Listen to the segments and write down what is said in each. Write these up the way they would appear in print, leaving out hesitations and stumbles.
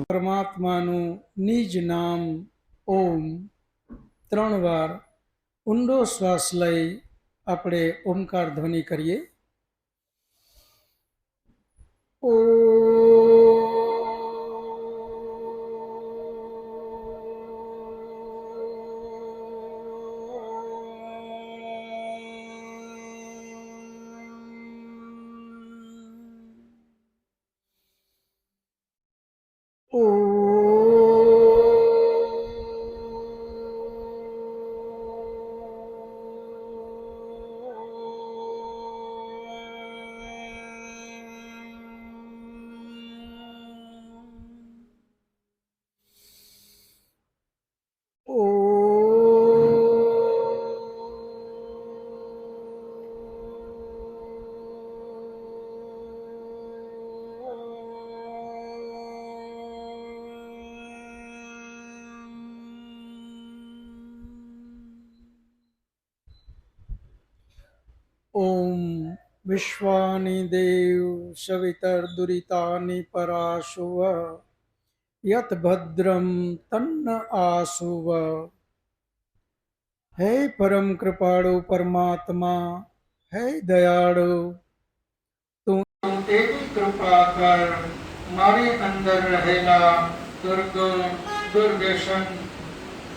પરમાત્માનું નિજ નામ ઓમ 3 વાર ઊંડો શ્વાસ લઈ આપણે ઓમકાર ધ્વનિ કરીએ. ઓ ઓમ વિશ્વાનિ દેવ સવિતર્દુરિતાનિ પરાશુવ યત ભદ્રમ તન્ન આસુવ. હે પરમ કૃપાળુ પરમાત્મા, હે દયાળુ, તું એવી કૃપા કર મારી અંદર રહેલા દુર્ગુણ દુર્વ્યસન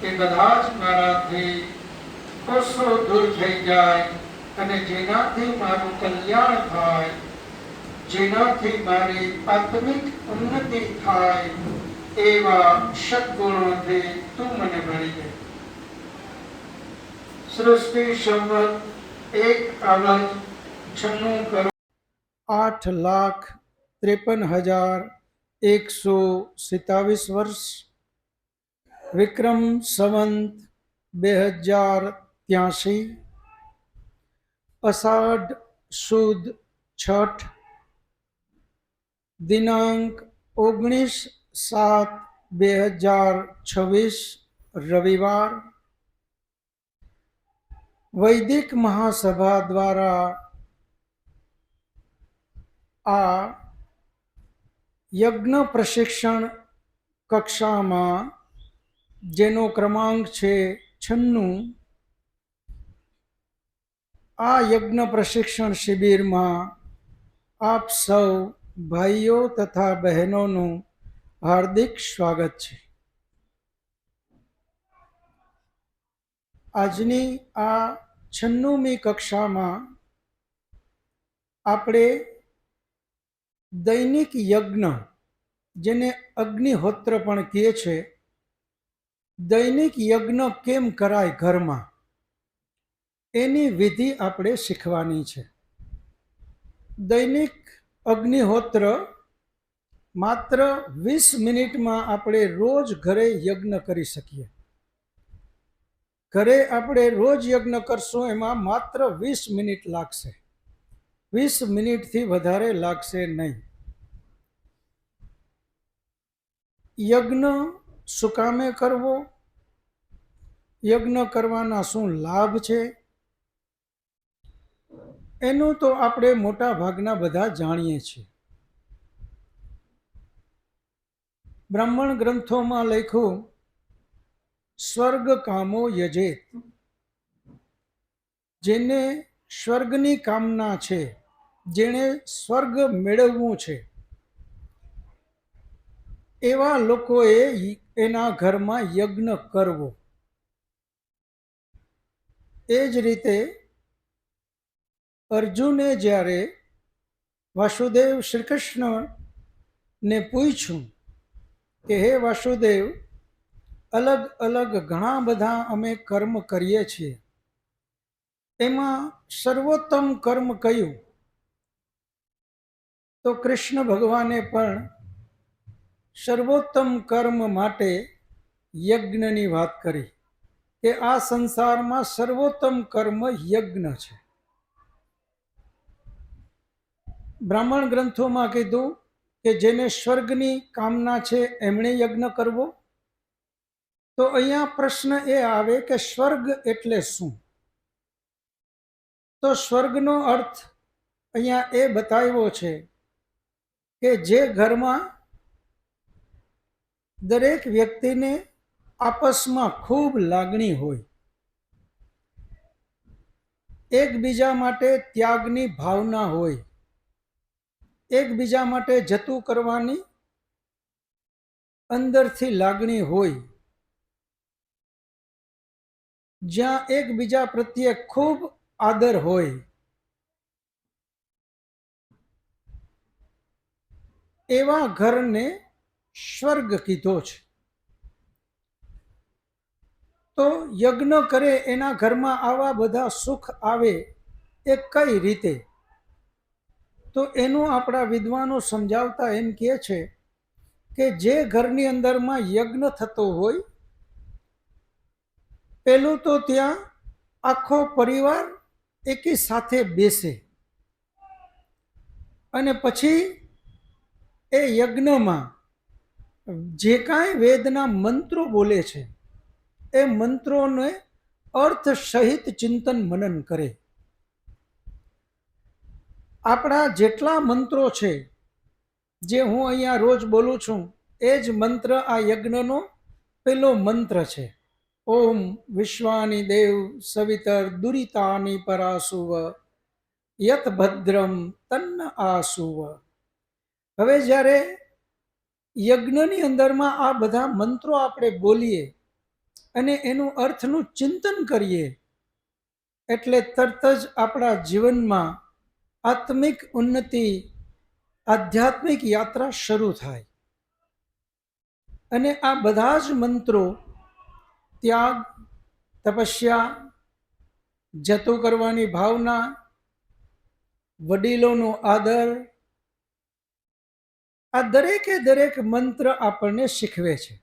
એ બધા જ મારાથી કોસો દૂર થઈ જાય અને જેનાથી મારું કલ્યાણ થાય, જેનાથી મારી આત્મિક ઉન્નતિ થાય એવા સદગુણોથી તું મને ભરી દે. સૃષ્ટિ સંવત 1,96 કરોડ 8,53,127 વર્ષ, વિક્રમ સંવત 2083, અષાઢ સુદ છઠ, દિનાંક 19/7/2026 રવિવાર. વૈદિક મહાસભા દ્વારા આ યજ્ઞ પ્રશિક્ષણ કક્ષામાં જેનો ક્રમાંક છે 96, આ યજ્ઞ પ્રશિક્ષણ શિબિરમાં આપ સૌ ભાઈઓ તથા બહેનોનું હાર્દિક સ્વાગત છે. આજની આ 96મી કક્ષામાં આપણે દૈનિક યજ્ઞ, જેને અગ્નિહોત્ર પણ કહે છે, દૈનિક યજ્ઞ કેમ કરાય ઘરમાં એની વિધિ આપણે શીખવાની છે. દૈનિક અગ્નિહોત્ર માત્ર 20 મિનિટમાં આપણે રોજ ઘરે યજ્ઞ કરી શકીએ. ઘરે આપણે રોજ યજ્ઞ કરશું એમાં માત્ર 20 મિનિટ લાગશે. 20 મિનિટથી વધારે લાગશે નહીં. યજ્ઞ શું કામે કરવો, યજ્ઞ કરવાના શું લાભ છે, એનું તો આપણે મોટા ભાગના બધા જાણીએ છીએ. બ્રાહ્મણ ગ્રંથોમાં લખ્યું સ્વર્ગ કામો યજેત. જેને સ્વર્ગની કામના છે, જેણે સ્વર્ગ મેળવવું છે, એવા લોકોએ એના ઘરમાં યજ્ઞ કરવો. એ જ રીતે અર્જુને જ્યારે વાસુદેવ શ્રી કૃષ્ણને પૂછ્યું કે હે વાસુદેવ, અલગ અલગ ઘણા બધા અમે કર્મ કરીએ છીએ, એમાં સર્વોત્તમ કર્મ કયું? તો કૃષ્ણ ભગવાને પણ સર્વોત્તમ કર્મ માટે યજ્ઞની વાત કરી કે આ સંસારમાં સર્વોત્તમ કર્મ યજ્ઞ છે. બ્રાહ્મણ ગ્રંથોમાં કીધું કે જેને સ્વર્ગની કામના છે એમણે યજ્ઞ કરવો. તો અહીંયા પ્રશ્ન એ આવે કે સ્વર્ગ એટલે શું? તો સ્વર્ગનો અર્થ અહીંયા એ બતાવ્યો છે કે જે ઘરમાં દરેક વ્યક્તિને આપસમાં ખૂબ લાગણી હોય, એકબીજા માટે ત્યાગની ભાવના હોય, એકબીજા માટે જતું કરવાની અંદરથી લાગણી હોય, જ્યાં એકબીજા પ્રત્યે ખૂબ આદર હોય, એવા ઘરને સ્વર્ગ કીધો છે. તો યજ્ઞ કરે એના ઘરમાં આવા બધા સુખ આવે એ કઈ રીતે? તો એનું આપણા વિદ્વાનો સમજાવતા એમ કહે છે કે જે ઘરની અંદરમાં યજ્ઞ થતો હોય, પેલું તો ત્યાં આખો પરિવાર એકી સાથે બેસે અને પછી એ યજ્ઞમાં જે કાંઈ વેદના મંત્રો બોલે છે એ મંત્રોને અર્થ સહિત ચિંતન મનન કરે. આપણા જેટલા મંત્રો છે જે હું અહીંયા રોજ બોલું છું એ જ મંત્ર આ યજ્ઞનો પેલો મંત્ર છે. ઓમ વિશ્વાની દેવ સવિતર દુરિતાની પરાસુવ યત ભદ્રમ તન્ન આસુવ. હવે જ્યારે યજ્ઞની અંદરમાં આ બધા મંત્રો આપણે બોલીએ અને એનું અર્થનું ચિંતન કરીએ એટલે તરત જ આપણા જીવનમાં આત્મિક ઉન્નતિ, આધ્યાત્મિક યાત્રા શરૂ થાય. અને આ બધા જ મંત્રો ત્યાગ, તપસ્યા, જતું કરવાની ભાવના, વડીલોનો આદર, આ દરેકે દરેક મંત્ર આપણને શીખવે છે.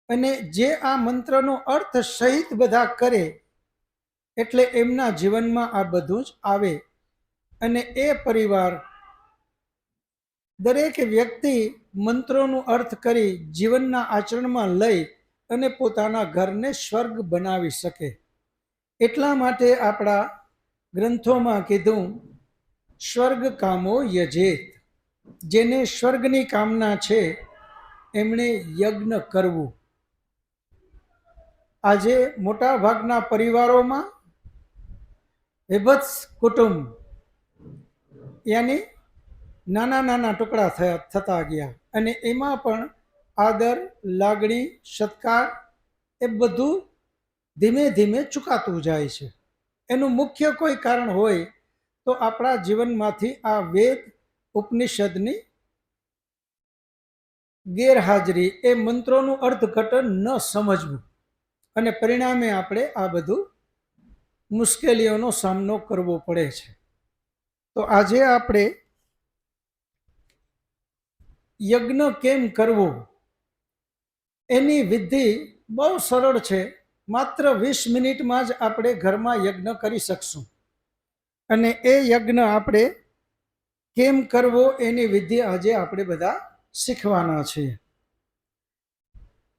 અને જે આ મંત્રનો અર્થ સહિત બધા કરે એટલે એમના જીવનમાં આ બધું જ આવે અને એ પરિવાર, દરેક વ્યક્તિ મંત્રોનો અર્થ કરી જીવનના આચરણમાં લઈ અને પોતાના ઘરને સ્વર્ગ બનાવી શકે. એટલા માટે આપણા ગ્રંથોમાં કીધું સ્વર્ગ કામો યજેત. જેને સ્વર્ગની કામના છે એમણે યજ્ઞ કરવું. આજે મોટા ભાગના પરિવારોમાં વિભત્સ કુટુંબ યાની નાના નાના ટુકડા થતા ગયા અને એમાં પણ આદર, લાગણી, સત્કાર એ બધું ધીમે ધીમે ચૂકાતું જાય છે. એનું મુખ્ય કોઈ કારણ હોય તો આપણા જીવનમાંથી આ વેદ ઉપનિષદની ગેરહાજરી, એ મંત્રોનું અર્થઘટન ન સમજવું અને પરિણામે આપણે આ બધું મુશ્કેલીઓનો સામનો કરવો પડે છે. તો આજે આપણે યજ્ઞ કેમ કરવો એની વિધિ બહુ સરળ છે. માત્ર 20 મિનિટમાં જ આપણે ઘરમાં યજ્ઞ કરી શકશું. અને એ યજ્ઞ આપણે કેમ કરવો એની વિધિ આજે આપણે બધા શીખવાના છીએ.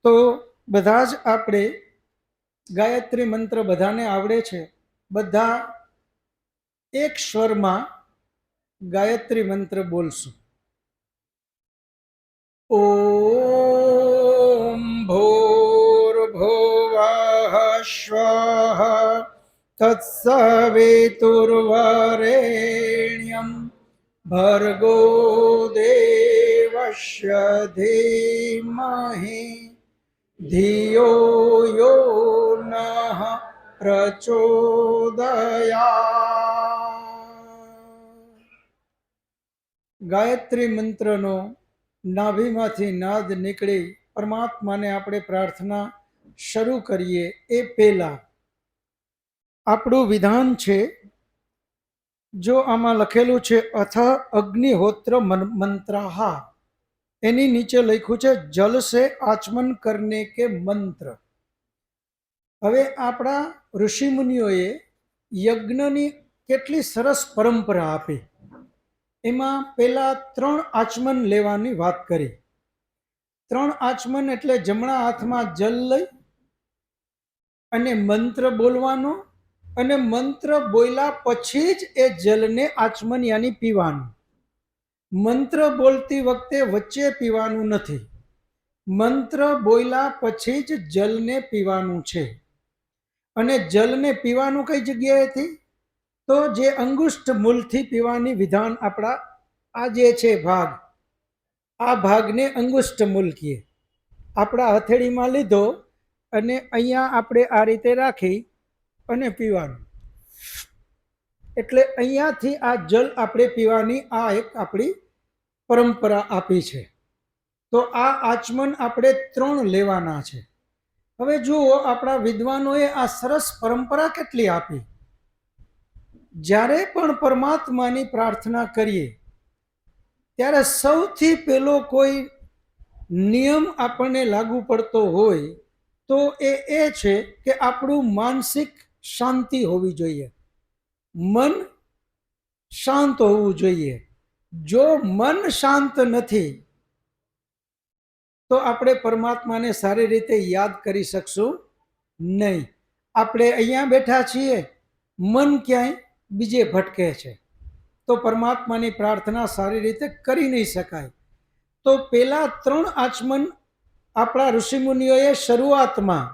તો બધા જ આપણે ગાયત્રી મંત્ર બધાને આવડે છે. બધા એક સ્વરમાં ગાયત્રી મંત્ર બોલશું. ઓમ ભૂર્ભુવઃ સ્વઃ તત્સવિતુર્વરેણ્યં ભર્ગો દેવસ્ય ધીમહિ ધિયો યો નઃ પ્રચોદયાત્. ગાયત્રી મંત્રનો નાભીમાંથી નાદ નીકળી પરમાત્માને આપણે પ્રાર્થના શરૂ કરીએ એ પહેલા આપણું વિધાન છે. જો આમાં લખેલું છે અથ અગ્નિહોત્ર મંત્રાહા, એની નીચે લખ્યું છે જલ સે આચમન કરને કે મંત્ર. હવે આપણા ઋષિમુનિઓએ યજ્ઞની કેટલી સરસ પરંપરા આપી. એમાં પેલા 3 આચમન લેવાની વાત કરી. 3 આચમન એટલે જમણા હાથમાં જલ લઈ અને મંત્ર બોલવાનો અને મંત્ર બોલ્યા પછી જ એ જલને આચમન યાની પીવાનું. મંત્ર બોલતી વખતે વચ્ચે પીવાનું નથી. મંત્ર બોલ્યા પછી જ જલને પીવાનું છે. અને જલને પીવાનું કઈ જગ્યાએથી? તો જે અંગુષ્ઠ મૂલથી પીવાની વિધાન આપણા આ જે છે ભાગ, આ ભાગને અંગુષ્ઠ મૂલ કહીએ. આપણા હથેળીમાં લીધો અને અહીંયા આપણે આ રીતે રાખી અને પીવાનું. એટલે અહીંયાથી આ જલ આપણે પીવાની આ એક આપણી પરંપરા આપી છે. તો આ આચમન આપણે 3 લેવાના છે. હવે જુઓ, આપણા વિદ્વાનોએ આ સરસ પરંપરા કેટલી આપી. જ્યારે પણ પરમાત્માની પ્રાર્થના કરીએ ત્યારે સૌથી પહેલો કોઈ નિયમ આપણને લાગુ પડતો હોય તો એ છે કે આપણું માનસિક શાંતિ હોવી જોઈએ, મન શાંત હોવું જોઈએ. જો મન શાંત નથી તો આપણે પરમાત્માને સારી રીતે યાદ કરી શકશું નહીં. આપણે અહીંયા બેઠા છીએ, મન ક્યાંય બીજે ભટકે છે તો પરમાત્માની પ્રાર્થના સારી રીતે કરી નહીં શકાય. તો પેલા 3 આચમન આપણા ઋષિમુનિઓએ શરૂઆતમાં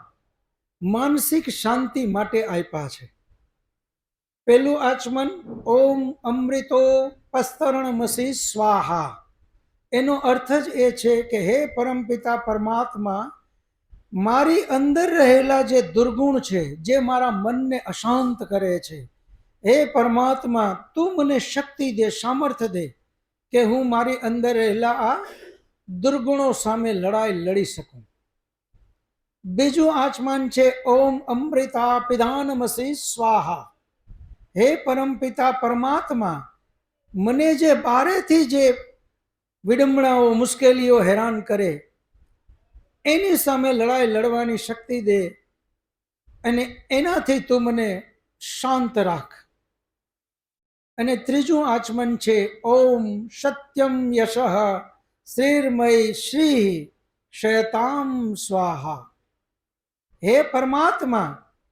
માનસિક શાંતિ માટે આપ્યા છે. પેલું આચમન ઓમ અમૃતો પસ્તરણમસી સ્વાહા. એનો અર્થ જ એ છે કે હે પરમપિતા પરમાત્મા, મારી અંદર રહેલા જે દુર્ગુણ છે, જે મારા મનને અશાંત કરે છે, હે પરમાત્મા તું મને શક્તિ દે, સામર્થ્ય દે કે હું મારી અંદર રહેલા આ દુર્ગુણો સામે લડાઈ લડી શકું. બીજું આચમન છે ઓમ અમૃતા પિધાનમસી સ્વાહા. હે પરમપિતા પરમાત્મા, મને જે બારેથી જે વિડંબણાઓ, મુશ્કેલીઓ હેરાન કરે એની સામે લડાઈ લડવાની શક્તિ દે અને એનાથી તું મને શાંત રાખ. અને ત્રીજું આચમન છે ઓમ સત્યમ યશઃ શ્રીર્મય શ્રી શયતામ સ્વાહા. હે પરમાત્મા,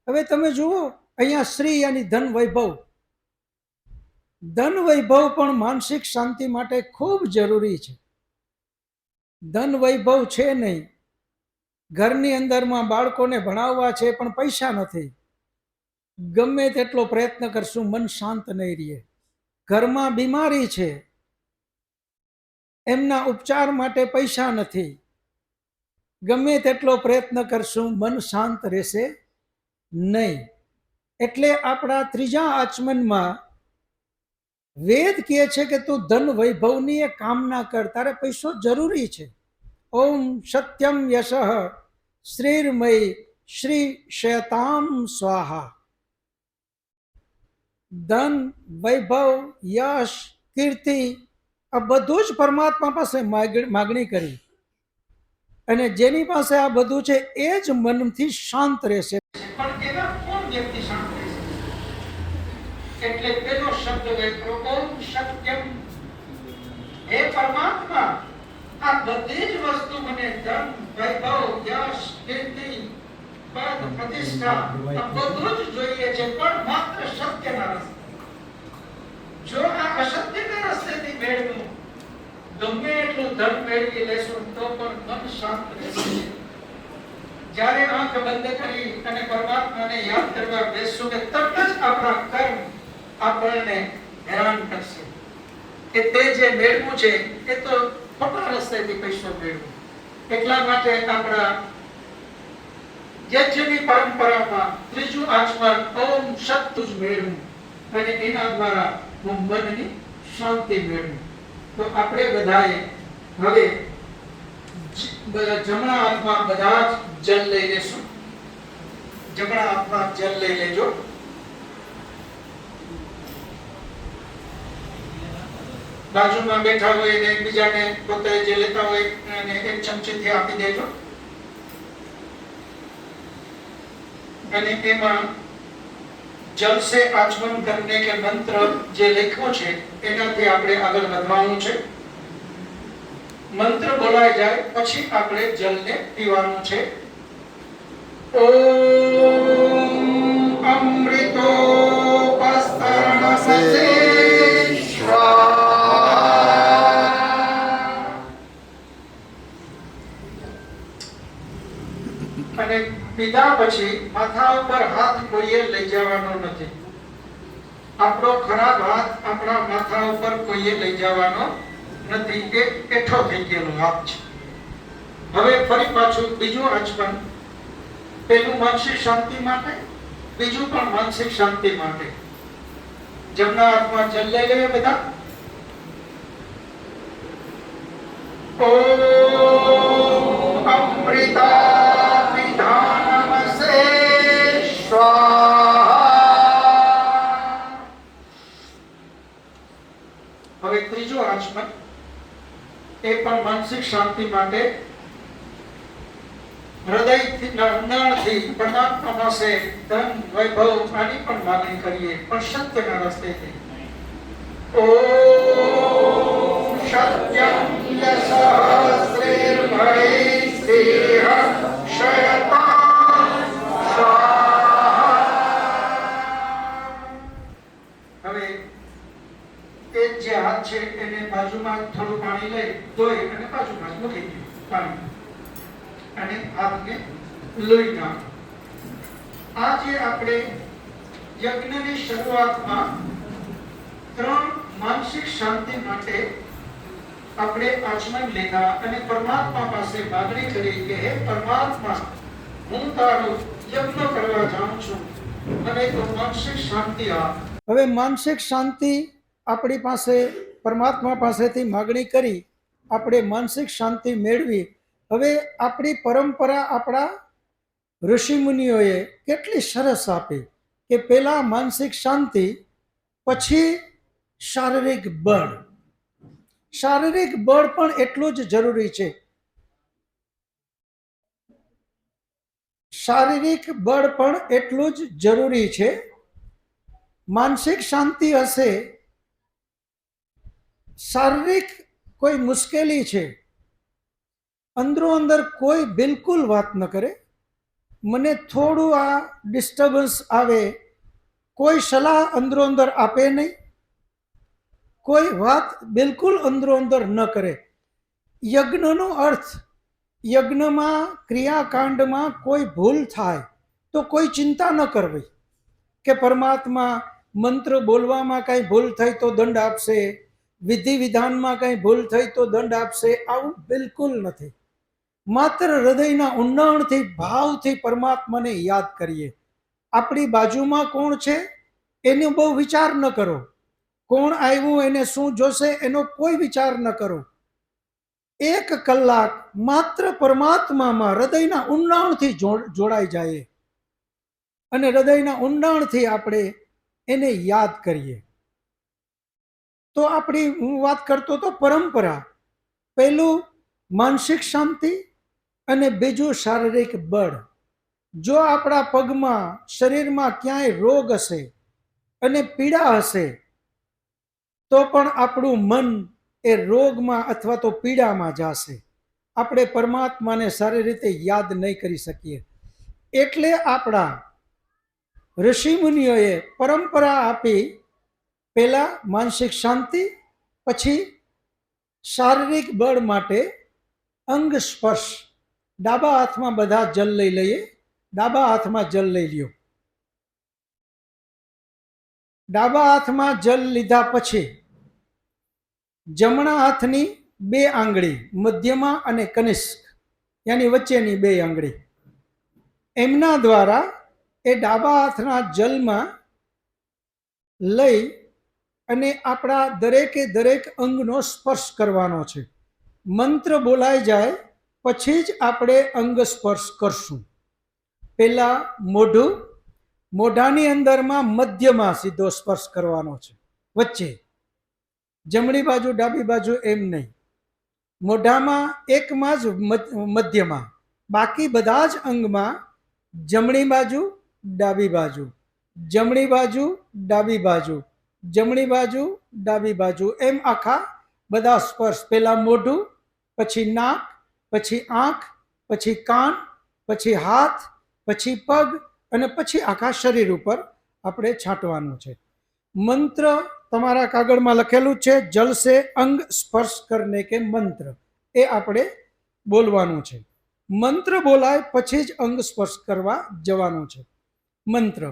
હવે તમે જુઓ અહીંયા શ્રી યાની ધન વૈભવ. ધન વૈભવ પણ માનસિક શાંતિ માટે ખૂબ જરૂરી છે. ધન વૈભવ છે નહીં, ઘરની અંદરમાં બાળકોને ભણાવવા છે પણ પૈસા નથી, ગમે તેટલો પ્રયત્ન કરશું મન શાંત નહીં રહે. ઘરમાં બીમારી છે, એમના ઉપચાર માટે પૈસા નથી, ગમે તેટલો પ્રયત્ન કરશું મન શાંત રહેશે નહીં. એટલે આપણા ત્રીજા આચમનમાં વેદ કહે છે કે તું ધન વૈભવની એ કામના કર, તારે પૈસો જરૂરી છે. ઓમ સત્યમ યશઃ શ્રીર્મય શ્રી શયતામ સ્વાહા. ધન, વૈભવ, યશ, કીર્તિ આ બધું જ પરમાત્મા પાસે માગણી કરી અને જેની પાસે આ બધું છે એ જ મનથી શાંત રહેશે. પણ એવા કોણ વ્યક્તિ શાંત રહેશે? એટલે પેલો શબ્દ વાપરો ઓમ સત્યમ. હે પરમાત્મા, આ બધી જ વસ્તુ મને ધન, વૈભવ, યશ, કીર્તિ, પદ, પ્રતિષ્ઠા આ બધું જ જોઈએ છે, પણ માત્ર સત્યના રસ્તે. જો આ અસત્યના રસ્તેથી મેળવું, ગમે એટલું ધન મેળવી લેશું તો પણ મન શાંત રહેશે. જ્યારે આંખ બંધ કરી અને પરમાત્માને યાદ કરવા બેસશું કે તરત જ આપણા કર્મ આપણને હેરાન કરશે કે તે જે મેળવું છે એ તો ખોટા રસ્તેથી પૈસો મેળવું. એટલા માટે આપણા યજ્ઞની પરંપરામાં ત્રીજું આચમન ઓમ સત્તુજ મેળવું અને એના દ્વારા હું મનની શાંતિ મેળવું. તો આપણે બધાએ હવે જમણા હાથમાં બધા જ જલ લઈ લેશું. જમણા હાથમાં જલ લઈ લેજો. બાજુમાં બેઠા હોય અને એકબીજાને પોતે જે લેતા હોય અને એક ચમચીથી આપી દેજો. અને એમાં જલ સે આચમન કરને કે મંત્ર જે લખ્યો છે એનાથી આપણે આગળ વધવાનું છે. મંત્ર બોલાઈ જાય પછી આપણે જલને પીવાનું છે. ઓમ અમૃતો એના પછી માથા ઉપર હાથ કોઈએ લઈ જવાનો નથી. આપણો ખરાબ હાથ આપણા માથા ઉપર કોઈએ લઈ જવાનો નથી. એ એઠો થઈ ગયેલો હાથ છે. હવે ફરી પાછું બીજું આચમન, પેલું માનસિક શાંતિ માટે, બીજું પણ માનસિક શાંતિ માટે. જમણા હાથમાં જલ લઈ લઈએ બધા. ઓમ અમૃતા વિધાનમસે સ્વાહા. હવે ત્રીજો આચમન, એ પણ માનસિક શાંતિ માટે. હૃદયથી ઊંડાણથી પરમાત્મા પાસે ધન વૈભવ આની પણ માગણી કરીએ, પણ સત્યના રસ્તેથી. ઓમ સત્યમ યસહસ્રેર્ભૈ દેહ ક્ષયતાં સ્વાહા. હવે એ જે હાથ છે એને બાજુમાં થોડું પાણી લઈ ધોઈ અને બાજુમાં મૂકી દે પાણી, અને હાથને લોહી નાખો. આજે આપણે યજ્ઞની શરૂઆતમાં 3 માનસિક શાંતિ માટે આપણે આચમન લીધા અને પરમાત્મા પાસે માગણી કરી કે હે પરમાત્મા, હું તારો યજ્ઞ કરવા જાઉં છું, મને તો માનસિક શાંતિ આપ. હવે માનસિક શાંતિ આપણી પાસે પરમાત્મા પાસેથી માગણી કરી, આપણે માનસિક શાંતિ મેળવી. હવે આપણી પરંપરા, આપણા ઋષિ મુનિઓએ કેટલી સરસ આપી કે પહેલા માનસિક શાંતિ, પછી શારીરિક બળ. શારીરિક બળ પણ એટલું જ જરૂરી છે. શારીરિક બળ પણ એટલું જ જરૂરી છે. માનસિક શાંતિ હશે, શારીરિક કોઈ મુશ્કેલી છે, અંદરો અંદર કોઈ બિલકુલ વાત ન કરે, મને થોડું આ ડિસ્ટર્બન્સ આવે, કોઈ સલાહ અંદરો અંદર આપે નહીં, કોઈ વાત બિલકુલ અંદરો અંદર ન કરે. યજ્ઞનો અર્થ, યજ્ઞમાં ક્રિયાકાંડમાં કોઈ ભૂલ થાય તો કોઈ ચિંતા ન કરવી કે પરમાત્મા મંત્ર બોલવામાં કઈ ભૂલ થઈ તો દંડ આપશે, વિધિ વિધાનમાં કઈ ભૂલ થઈ તો દંડ આપશે. આવું બિલકુલ નથી. માત્ર હૃદયના ઊંડાણથી, ભાવથી પરમાત્માને યાદ કરીએ. આપણી બાજુમાં કોણ છે એનો બહુ વિચાર ન કરો. કોણ આવ્યું, એને શું જોશે, એનો કોઈ વિચાર ન કરો. 1 કલાક માત્ર પરમાત્મામાં હૃદયના ઊંડાણથી જોડાઈ જાય અને હૃદયના ઊંડાણથી આપણે એને યાદ કરીએ. તો આપણી, હું વાત કરતો તો પરંપરા, પહેલું માનસિક શાંતિ અને બીજું શારીરિક બળ. જો આપણા પગમાં, શરીરમાં ક્યાંય રોગ હશે અને પીડા હશે તો પણ આપણું મન એ રોગમાં અથવા તો પીડામાં જશે. આપણે પરમાત્માને સારી રીતે યાદ નહીં કરી શકીએ. એટલે આપણા ઋષિ મુનિઓએ પરંપરા આપી, પહેલા માનસિક શાંતિ, પછી શારીરિક બળ માટે અંગ સ્પર્શ. ડાબા હાથમાં બધા જલ લઈ લઈએ. ડાબા હાથમાં જલ લઈ લ્યો. ડાબા હાથમાં જલ લીધા પછી જમણા હાથની 2 આંગળી, મધ્યમાં અને કનિષ્ક, યાની વચ્ચેની 2 આંગળી, એમના દ્વારા એ ડાબા હાથના જલમાં લઈ અને આપણા દરેકે દરેક અંગનો સ્પર્શ કરવાનો છે. મંત્ર બોલાઈ જાય પછી જ આપણે અંગ સ્પર્શ કરશું. પહેલા મોઢું, મોઢાની અંદરમાં મધ્યમાં સીધો સ્પર્શ કરવાનો છે, વચ્ચે. જમણી બાજુ ડાબી બાજુ એમ નહીં. મોઢામાં એકમાં જ મધ્યમાં, બાકી બધા જ અંગમાં જમણી બાજુ ડાબી બાજુ, જમણી બાજુ ડાબી બાજુ, જમણી બાજુ ડાબી બાજુ, એમ આખા બધા સ્પર્શ. પહેલા મોઢું, પછી નાક, પછી આંખ, પછી કાન, પછી હાથ, પછી પગ અને પછી આખા શરીર ઉપર આપણે છાંટવાનું છે. મંત્ર તમારા કાગળમાં લખેલું છે, જલ સે અંગ સ્પર્શ કરને કે મંત્ર, એ આપણે બોલવાનું છે. મંત્ર બોલાય પછી જ અંગ સ્પર્શ કરવા જવાનું છે. મંત્ર.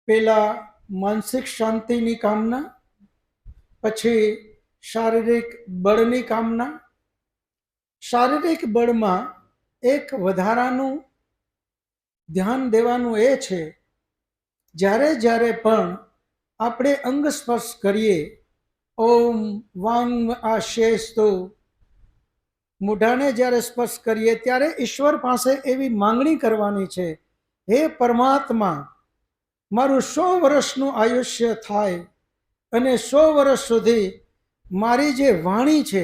પેલા માનસિક શાંતિની કામના, પછી શારીરિક બળની કામના. શારીરિક બળમાં એક વધારાનું ધ્યાન દેવાનું એ છે, જ્યારે જ્યારે પણ આપણે અંગ સ્પર્શ કરીએ, ઓમ વાંગ આશેસ્તો મોઢાને જ્યારે સ્પર્શ કરીએ ત્યારે ઈશ્વર પાસે એવી માંગણી કરવાની છે, હે પરમાત્મા, મારું 100 વર્ષનું આયુષ્ય થાય અને 100 વર્ષ સુધી મારી જે વાણી છે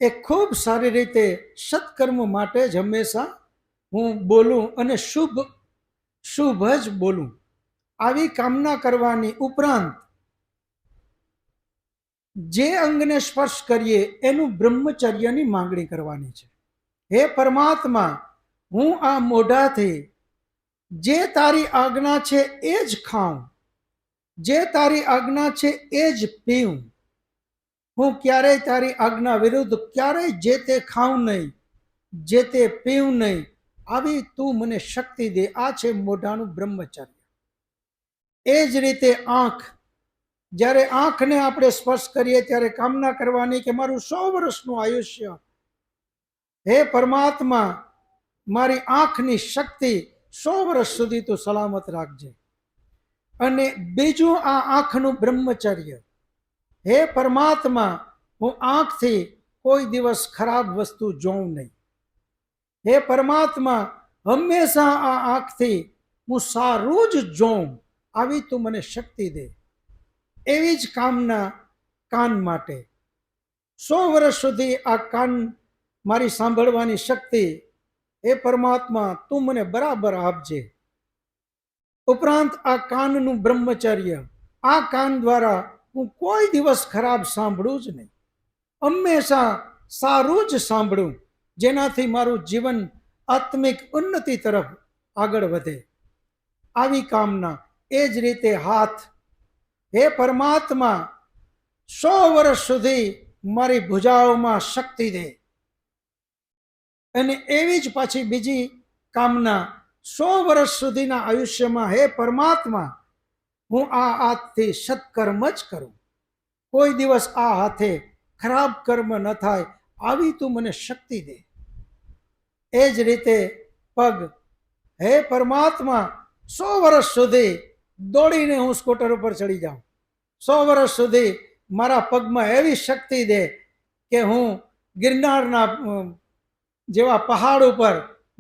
એ ખૂબ સારી રીતે સત્કર્મ માટે જ હંમેશા હું બોલું અને શુભ જ બોલું. આવી કામના કરવાની ઉપરાંત જે અંગને સ્પર્શ કરીએ એનું બ્રહ્મચર્યની માંગણી કરવાની છે. હે પરમાત્મા, હું આ મોઢાથી જે તારી આજ્ઞા છે એ જ ખાઉં, જે તારી આજ્ઞા છે એ જ પીઉં. હું ક્યારેય તારી આજ્ઞા વિરુદ્ધ ક્યારેય જે તે ખાઉં નહીં, જે તે પીઉં નહીં. આવી તું મને શક્તિ દે. આ છે મોઢાનું બ્રહ્મચર્ય. એ જ રીતે આંખ, જ્યારે આંખને આપણે સ્પર્શ કરીએ ત્યારે કામના કરવાની કે મારું 100 વર્ષનું આયુષ્ય, હે પરમાત્મા, મારી આંખની શક્તિ 100 વર્ષ સુધી તું સલામત રાખજે. અને બીજું આ આંખનું બ્રહ્મચર્ય, હે પરમાત્મા, હું આંખથી કોઈ દિવસ ખરાબ વસ્તુ જોઉં નહીં. હે પરમાત્મા, હંમેશા આ આંખથી હું સારું જ જોઉં. આવી તું મને શક્તિ દે. એવી જ કામના કાન માટે. 100 વર્ષ સુધી આ કાન મારી સાંભળવાની શક્તિ, હે પરમાત્મા, તું મને બરાબર આપજે. ઉપરાંત આ કાનનું બ્રહ્મચર્ય, આ કાન દ્વારા હું કોઈ દિવસ ખરાબ સાંભળું જ નહીં, હંમેશા સારું જ સાંભળું, જેનાથી મારું જીવન આત્મિક ઉન્નતિ તરફ આગળ વધે. આવી કામના. એ જ રીતે હાથ, હે પરમાત્મા, 100 વર્ષ સુધી મારી ભુજાઓમાં શક્તિ દે. અને એવી જ પાછી બીજી કામના, 100 વર્ષ સુધીના આયુષ્યમાં, હે પરમાત્મા, હું આ હાથથી સત્કર્મ જ કરું, કોઈ દિવસ આ હાથે ખરાબ કર્મ ન થાય. આવી તું મને શક્તિ દે. એ જ રીતે પગ, હે પરમાત્મા, 100 વર્ષ સુધી દોડીને હું સ્કૂટર ઉપર ચડી જાઉં, 100 વર્ષ સુધી મારા પગમાં એવી શક્તિ દે કે હું ગિરનારના જેવા પહાડ ઉપર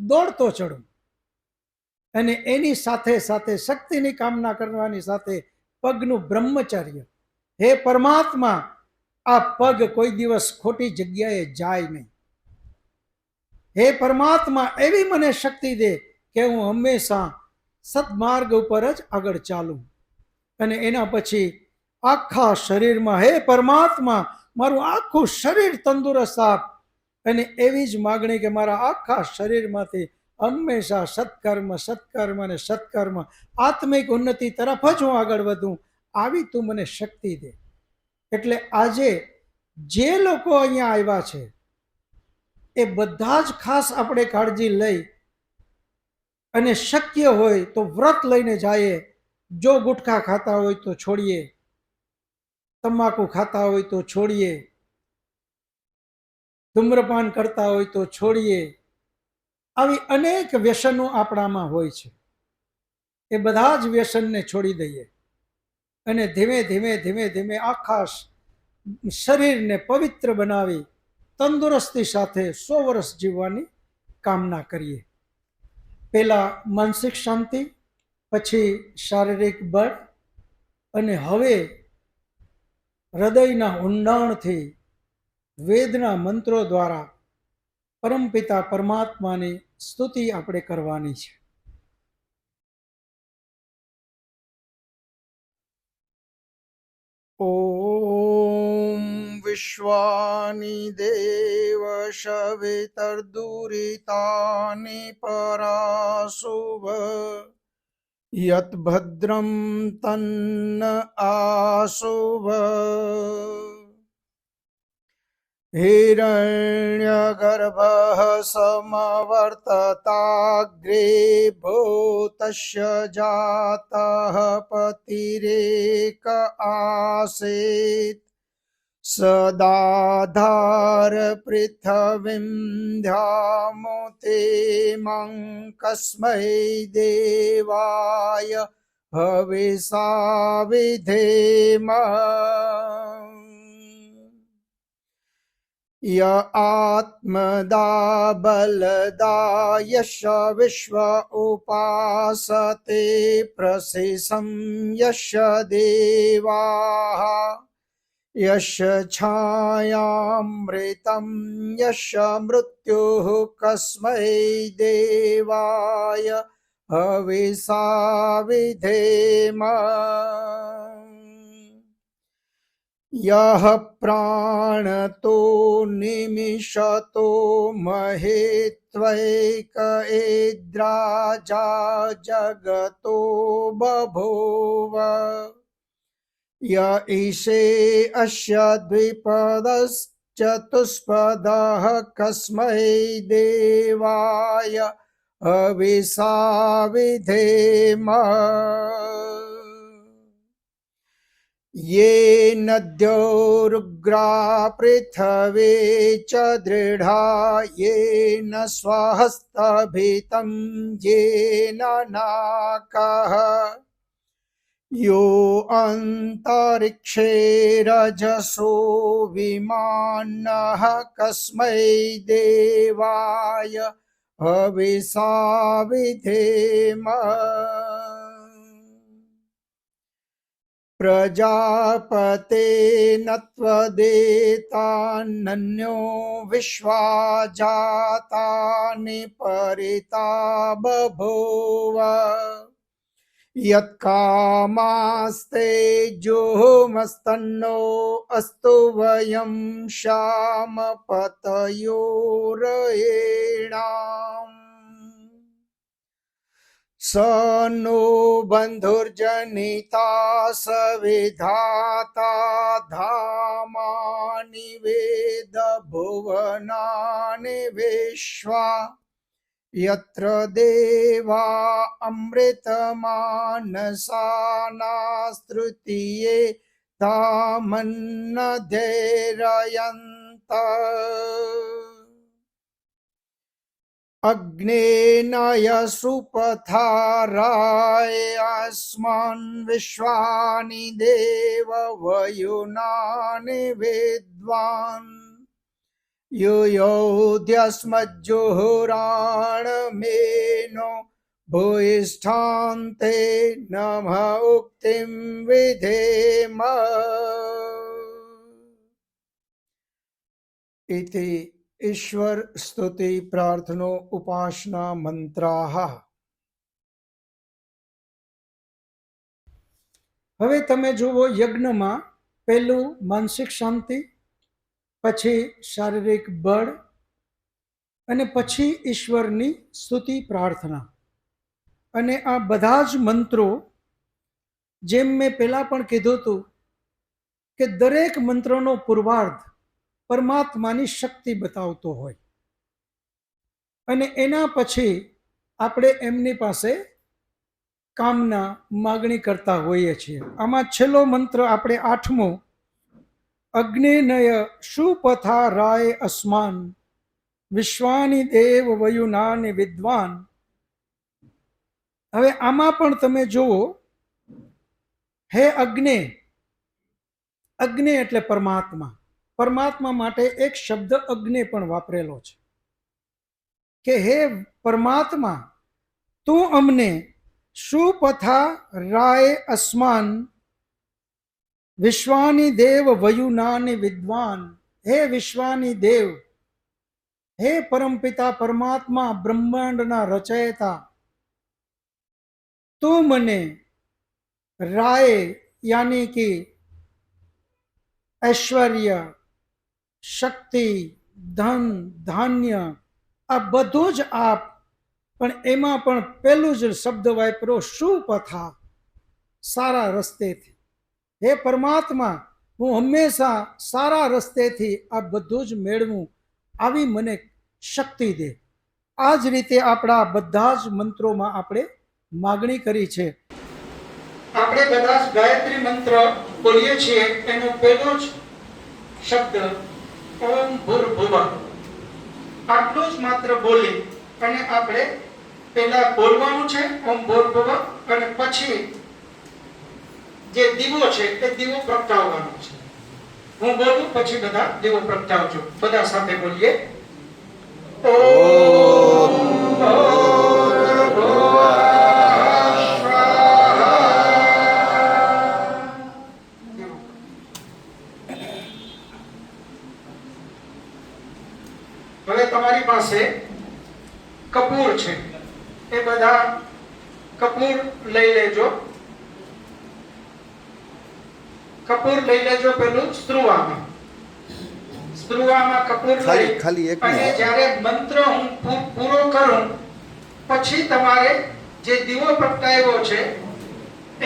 દોડતો ચડું. અને એની સાથે સાથે શક્તિની કામના કરવાની સાથે પગનું બ્રહ્મચર્ય, હે પરમાત્મા, આ પગ કોઈ દિવસ ખોટી જગ્યાએ જાય નહીં. હે પરમાત્મા, એવી મને શક્તિ દે કે હું હંમેશા સદમાર્ગ ઉપર જ આગળ ચાલું. અને એના પછી આખા શરીરમાં, હે પરમાત્મા, મારું આખું શરીર તંદુરસ્ત આપ. અને એવી જ માગણી કે મારા આખા શરીરમાંથી હંમેશા સત્કર્મ, સત્કર્મ અને સત્કર્મ, આત્મિક ઉન્નતિ તરફ જ હું આગળ વધું. આવી તું મને શક્તિ દે. એટલે આજે જે લોકો અહીંયા આવ્યા છે એ બધા જ ખાસ આપણે કાળજી લઈ અને શક્ય હોય તો વ્રત લઈને જઈએ જો ગુટખા ખાતા હોય તો છોડીએ, તમાકુ ખાતા હોય તો છોડીએ, ધૂમ્રપાન કરતા હોય તો છોડીએ. આવી અનેક વ્યસનો આપણામાં હોય છે. એ બધા જ વ્યસનને છોડી દઈએ અને ધીમે ધીમે ધીમે ધીમે આખા શરીરને પવિત્ર બનાવી તંદુરસ્તી સાથે 100 વર્ષ જીવવાની કામના કરીએ. પહેલા માનસિક શાંતિ, પછી શારીરિક બળ, અને હવે હૃદયના ઊંડાણથી વેદના મંત્રો દ્વારા પરમપિતા પરમાત્માની સ્તુતિ આપણે કરવાની છે. ઓમ વિશ્વાનિ દેવ શવિતર્દુરિતાનિ પરાશુભ યત ભદ્રમ તન્ન આશુભ હિરણ્યગર્ભઃ સમવર્તતાગ્રે ભૂતસ્ય જાતઃ પતિરેક આસીત સદાધાર પૃથ્વીં ધ્યામુતેમં કસ્મૈ દેવાય હવિષા વિધેમ ય આત્મદા બલદા યશ વિશ્વ ઉપાસતે પ્રસિસં યશ દેવાઃ યશ છાયામૃતં યશ મૃત્યુઃ કસ્મૈ દેવાય હવિષા વિધેમ યહ પ્રાણતો નિમિષતો મહેત્વૈક એદ્રાજા જગતો બભૂવ ય ઈશે અસ્ય દ્વિપદશ્ચતુષ્પદઃ કસ્મૈ દેવાય હવિષા વિધેમ ये नद्योरुग्रा पृथ्वी च दृढ़ा येन स्वहस्तभितं येन नाकः यो अन्तरिक्षे रजसो विमानः कस्मै देवाय हविषा विधेम प्रजापते नत्वदेतान्यो विश्वा जातानि परिता बभूव यत्कामास्ते जोमस्तन्नो अस्तु वयं श्याम पतयोरेणाम् स नो बन्धुर्जनिता सविधाता धामानि वेद भुवनानि विश्वा यत्र देवा अमृतमानसानास्तृतीये तामन्नधैर्यन्त अग्नेनाय सुपथाराय अस्मान् विश्वानि देव वयुनानि विद्वान् युयोध्यस्मज्जुहुराणमेनो भूयिष्ठान्ते नमः उक्तिं विधेम इति ईश्वर स्तुति प्रार्थनो उपासना मंत्राः। હવે તમે જુઓ, યજ્ઞમાં પહેલું માનસિક શાંતિ, પછી શારીરિક બળ અને પછી ઈશ્વરની સ્તુતિ પ્રાર્થના. અને આ બધા જ મંત્રો, જેમ મેં પહેલા પણ કીધું હતું કે દરેક મંત્રનો પૂર્વાર્ધ પરમાત્માની શક્તિ બતાવતો હોય, અને એના પછી આપણે એમની પાસે કામના માગણી કરતા હોઈએ છીએ. આમાં છેલ્લો મંત્ર આપણે 8મો, અગ્નિનય સુપથા રાય અસ્માન વિશ્વાની દેવ વયુનાની વિદ્વાન. હવે આમાં પણ તમે જુઓ, હે અગ્નિ, અગ્નિ એટલે પરમાત્મા. પરમાત્મા માટે એક શબ્દ અગ્નિ પણ વાપરેલો છે કે હે પરમાત્મા, તું અમને સુપથા રાય અસ્માન વિશ્વાની દેવ વયુનાની વિદ્વાન. હે વિશ્વાની દેવ, હે પરમપિતા પરમાત્મા, બ્રહ્માંડના રચયતા, તું મને રાય યાની કે ઐશ્વર્ય, શક્તિ, ધન, ધાન્ય આ બધું જ આપ. પણ એમાં પણ પેલું જ શબ્દ વાપરો સુપથા, સારા રસ્તેથી. હે પરમાત્મા, હું હંમેશા સારા રસ્તેથી આ બધું જ મેળવું, આવી મને શક્તિ દે. આ જ રીતે આપણા બધા જ મંત્રોમાં આપણે માગણી કરી છે. આપણે બધા જ ગાયત્રી મંત્ર બોલીએ છીએ, એનો પહેલો જ શબ્દ ઓમ ભૂર્ભુવઃ. આટલું જ માત્ર બોલી અને આપણે પહેલા બોલવાનું છે ઓમ ભૂર્ભુવઃ, અને પછી જે દીવો છે એ દીવો પ્રગટાવવાનો છે. હું બોલું પછી બધા દીવો પ્રગટાવજો. બધા સાથે બોલીએ ઓમ હવે તમારી પાસે કપૂર છે, એ બધા કપૂર લઈ લેજો. કપૂર લઈ લેજો પેલું સ્ત્રુવામાં. સ્ત્રુવામાં કપૂર લઈ અને જ્યારે મંત્ર હું પૂરો કરું પછી તમારે જે દીવો પ્રગટાવ્યો છે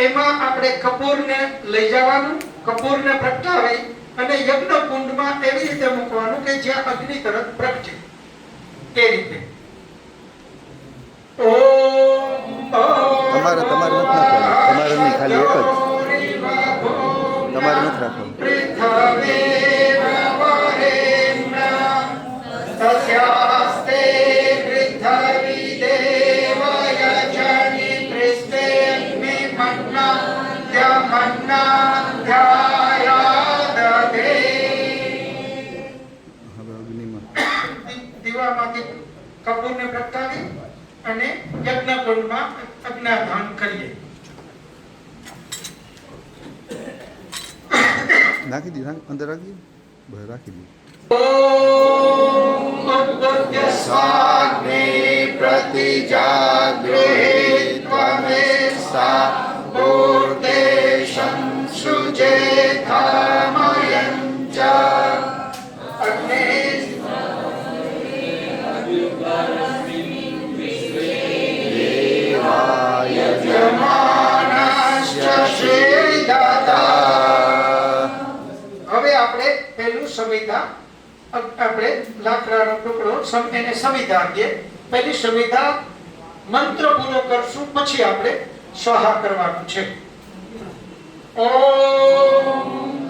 એમાં આપણે કપૂરને લઈ જવાનું, કપૂરને પ્રગટાવી અને યજ્ઞ કુંડમાં એવી રીતે મૂકવાનું કે જ્યાં અગ્નિ તરત પ્રગટે, એ રીતે. તમારે નથી નાખવાનું, તમારે નહીં, ખાલી એક જ તમારે નથી રાખવાનું. દીવામાંથી કપૂરને પ્રગટાવી અને યજ્ઞ કુંડમાં અગ્નિદાન કરીએ. નાખી દીધું, અંદર રાખી દીધું, બસ રાખી દીધું. ઓમ ઉદ્બુદ્ધસ્વાગ્ને પ્રતિજાગૃહિત્વમેસ્તા ભૂર્દેશં સૃજેથામયં ચ અગ્ને હવે આપણે પહેલું સંવિધા, આપણે લાકડાનો ટુકડો એને સંવિધા દે. પહેલી સંવિધા મંત્ર પૂરો કરશું પછી આપણે સ્વાહા કરવાનું છે. ઓમ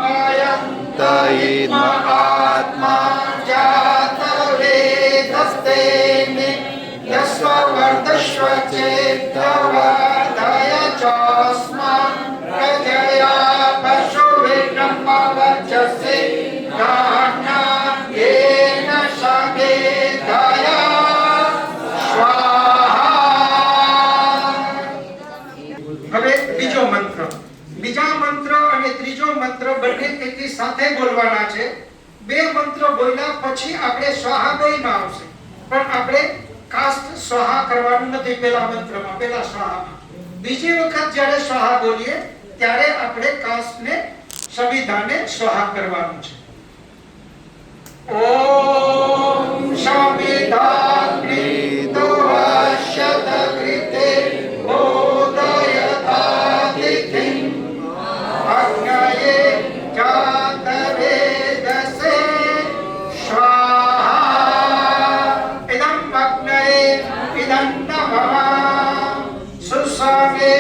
અયંતયિત્મ આત્મા જાત વેદસ્તે યસ્વ વર્ધસ્વ ચેતવદય ચોસ્માન પ્રજયા પશુ વિક્રમ વચસે ગાના યેન સગેધયા સ્વાહા. હવે બીજો મંત્ર, બીજા મંત્ર અને ત્રીજો મંત્ર બંને એકી સાથે બોલવાના છે. બે મંત્ર બોલ્યા પછી આપણે સ્વાહા બેમાં આવશે, પણ આપણે કાસ્ટ સ્વાહા કરવાનું નથી પેલા મંત્રમાં, પેલા સ્વાહામાં. બીજી વખત જ્યારે સ્વાહા બોલીએ ત્યારે આપણે કાસ્ટને, સંવિધાને સ્વાહા કરવાનું છે. ઓમ સંવિધાગ્નિતો વશ્યત કૃતે બોધયતાતિથિં અગ્નયે જાત વેદસે સ્વાહા. ઇદં અગ્નયે ઇદં નમઃ સુસંવે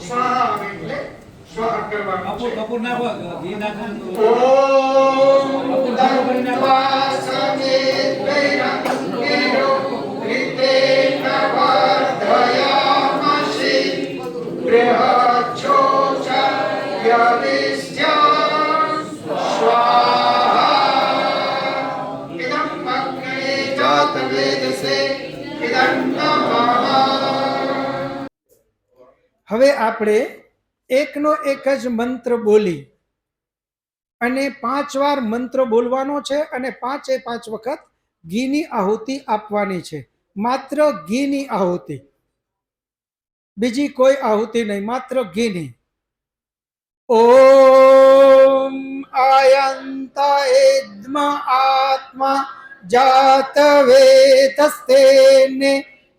સ્વાહા આવે એટલે સ્વાહા કરવાનું છે. કપૂર નાખો ઘી નાખો ઓમ દત્વા સમિદ્વૈરંગેરો રિતેન વર્ધયામસી ગૃહચ્છોચા યવિષ્ઠ્યા સ્વાહા ઇદં અગ્નये જાતવેદસે ઇદં નમઃ. હવે આપણે એકનો એક જ મંત્ર બોલી અને 5 વાર મંત્ર બોલવાનો છે અને 5 વખત ઘીની આહુતિ આપવાની છે. માત્ર ઘીની આહુતિ, બીજી કોઈ આહુતિ નહીં, માત્ર ઘીની. ઓમ આયંતાયદ્મ આત્મા જાતવેતસ્તેને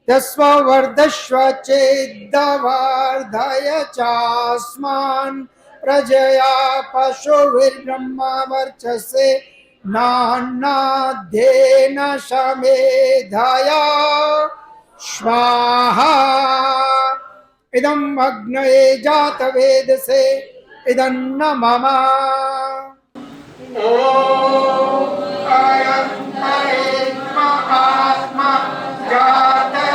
તસ્વર્ધસ્વ ચેદ્દવાર્ધય ચાસ્માન પ્રજયા પશુર્બ્રહ્મા વર્ચસે નાન્નાધ્યેન સમેધાયા સ્વાહા ઇદં અગ્નયે જાતવેદસે ઇદં નમઃ. ઓમ આયંતાયદ્મ આત્મા જાતવેતસ્તેને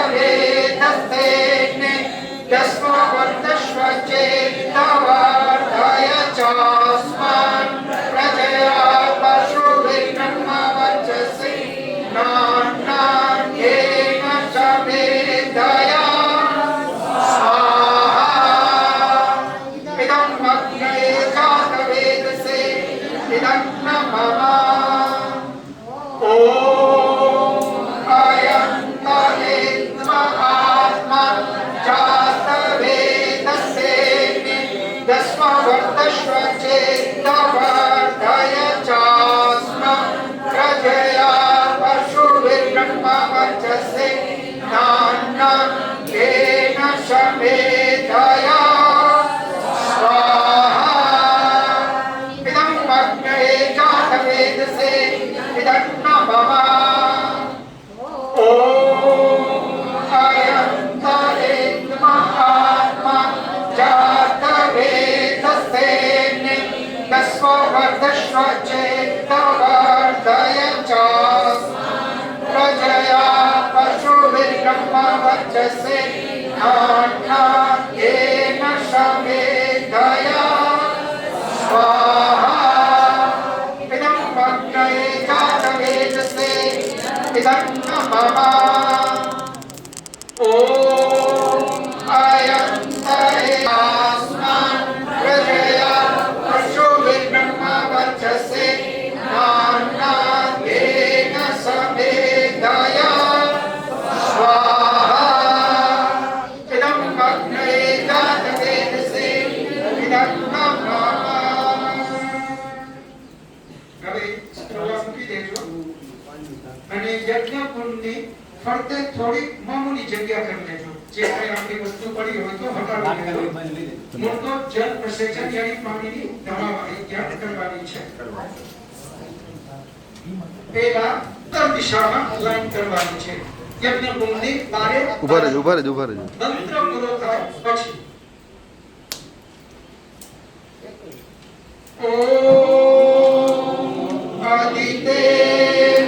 તસ્વર્ધસ્વ ચેદ્દવાર્ધય ચાસ્માન પ્રજયા પશુર્બ્રહ્મા વર્ચસે નાન્નાધ્યેન સમેધાયા સ્વાહા ઇદં અગ્નયે જાતવેદસે ઇદં નમઃ. ઓમ આયંતાયદ્મ આત્મા જાતવેતસ્તેને તસ્વર્ધસ્વ ચેદ્દવાર્ધય ચાસ્માન પ્રજયા પશુર્બ્રહ્મા વર્ચસે નાન્નાધ્યેન સમેધાયા સ્વાહા ઇદં અગ્નયે જાતવેદસે ઇદં નમઃ. ઓમ આયંતાયદ્મ આત્મા જાતવેતસ્તેને તસ્વર્ધસ્વ ચેદ્દવાર્ધય ચાસ્માન પ્રજયા પશુર્બ્રહ્મા વર્ચસે નાન્નાધ્યેન સમેધાયા સ્વાહા ઇદં અગ્નયે જાતવેદસે ઇદં નમઃ. ઓમ આયંતાયસ્માન પ્રજયા પશુર્બ્રહ્મા વર્ચસે નાન્નાધ્યેન સમેધાયા સ્વાહા ઇદં અગ્નયે જાતવેદસે ઇદં નમઃ. હવે સ્ત્રોવા મૂકી દેજો અને યજ્ઞ કુંડની ફરતે થોડી મામૂલી જગ્યા કરી લેજો. જે કંઈ આપણી વસ્તુ પડી હોય તો હટાવી લેજો. મૂળતો જલ પ્રસેચન યાની પાણીની દબાવવાની ત્યાં કરવાની છે. પહેલા ઉત્તર દિશામાં લાઈન કરવાની છે. યજ્ઞ કુંડની બારે ઉભા રહેજો ઉભા રહેજો ઉભા રહેજો. મંત્ર પૂરો થાય પછી ઓમ આદિતેન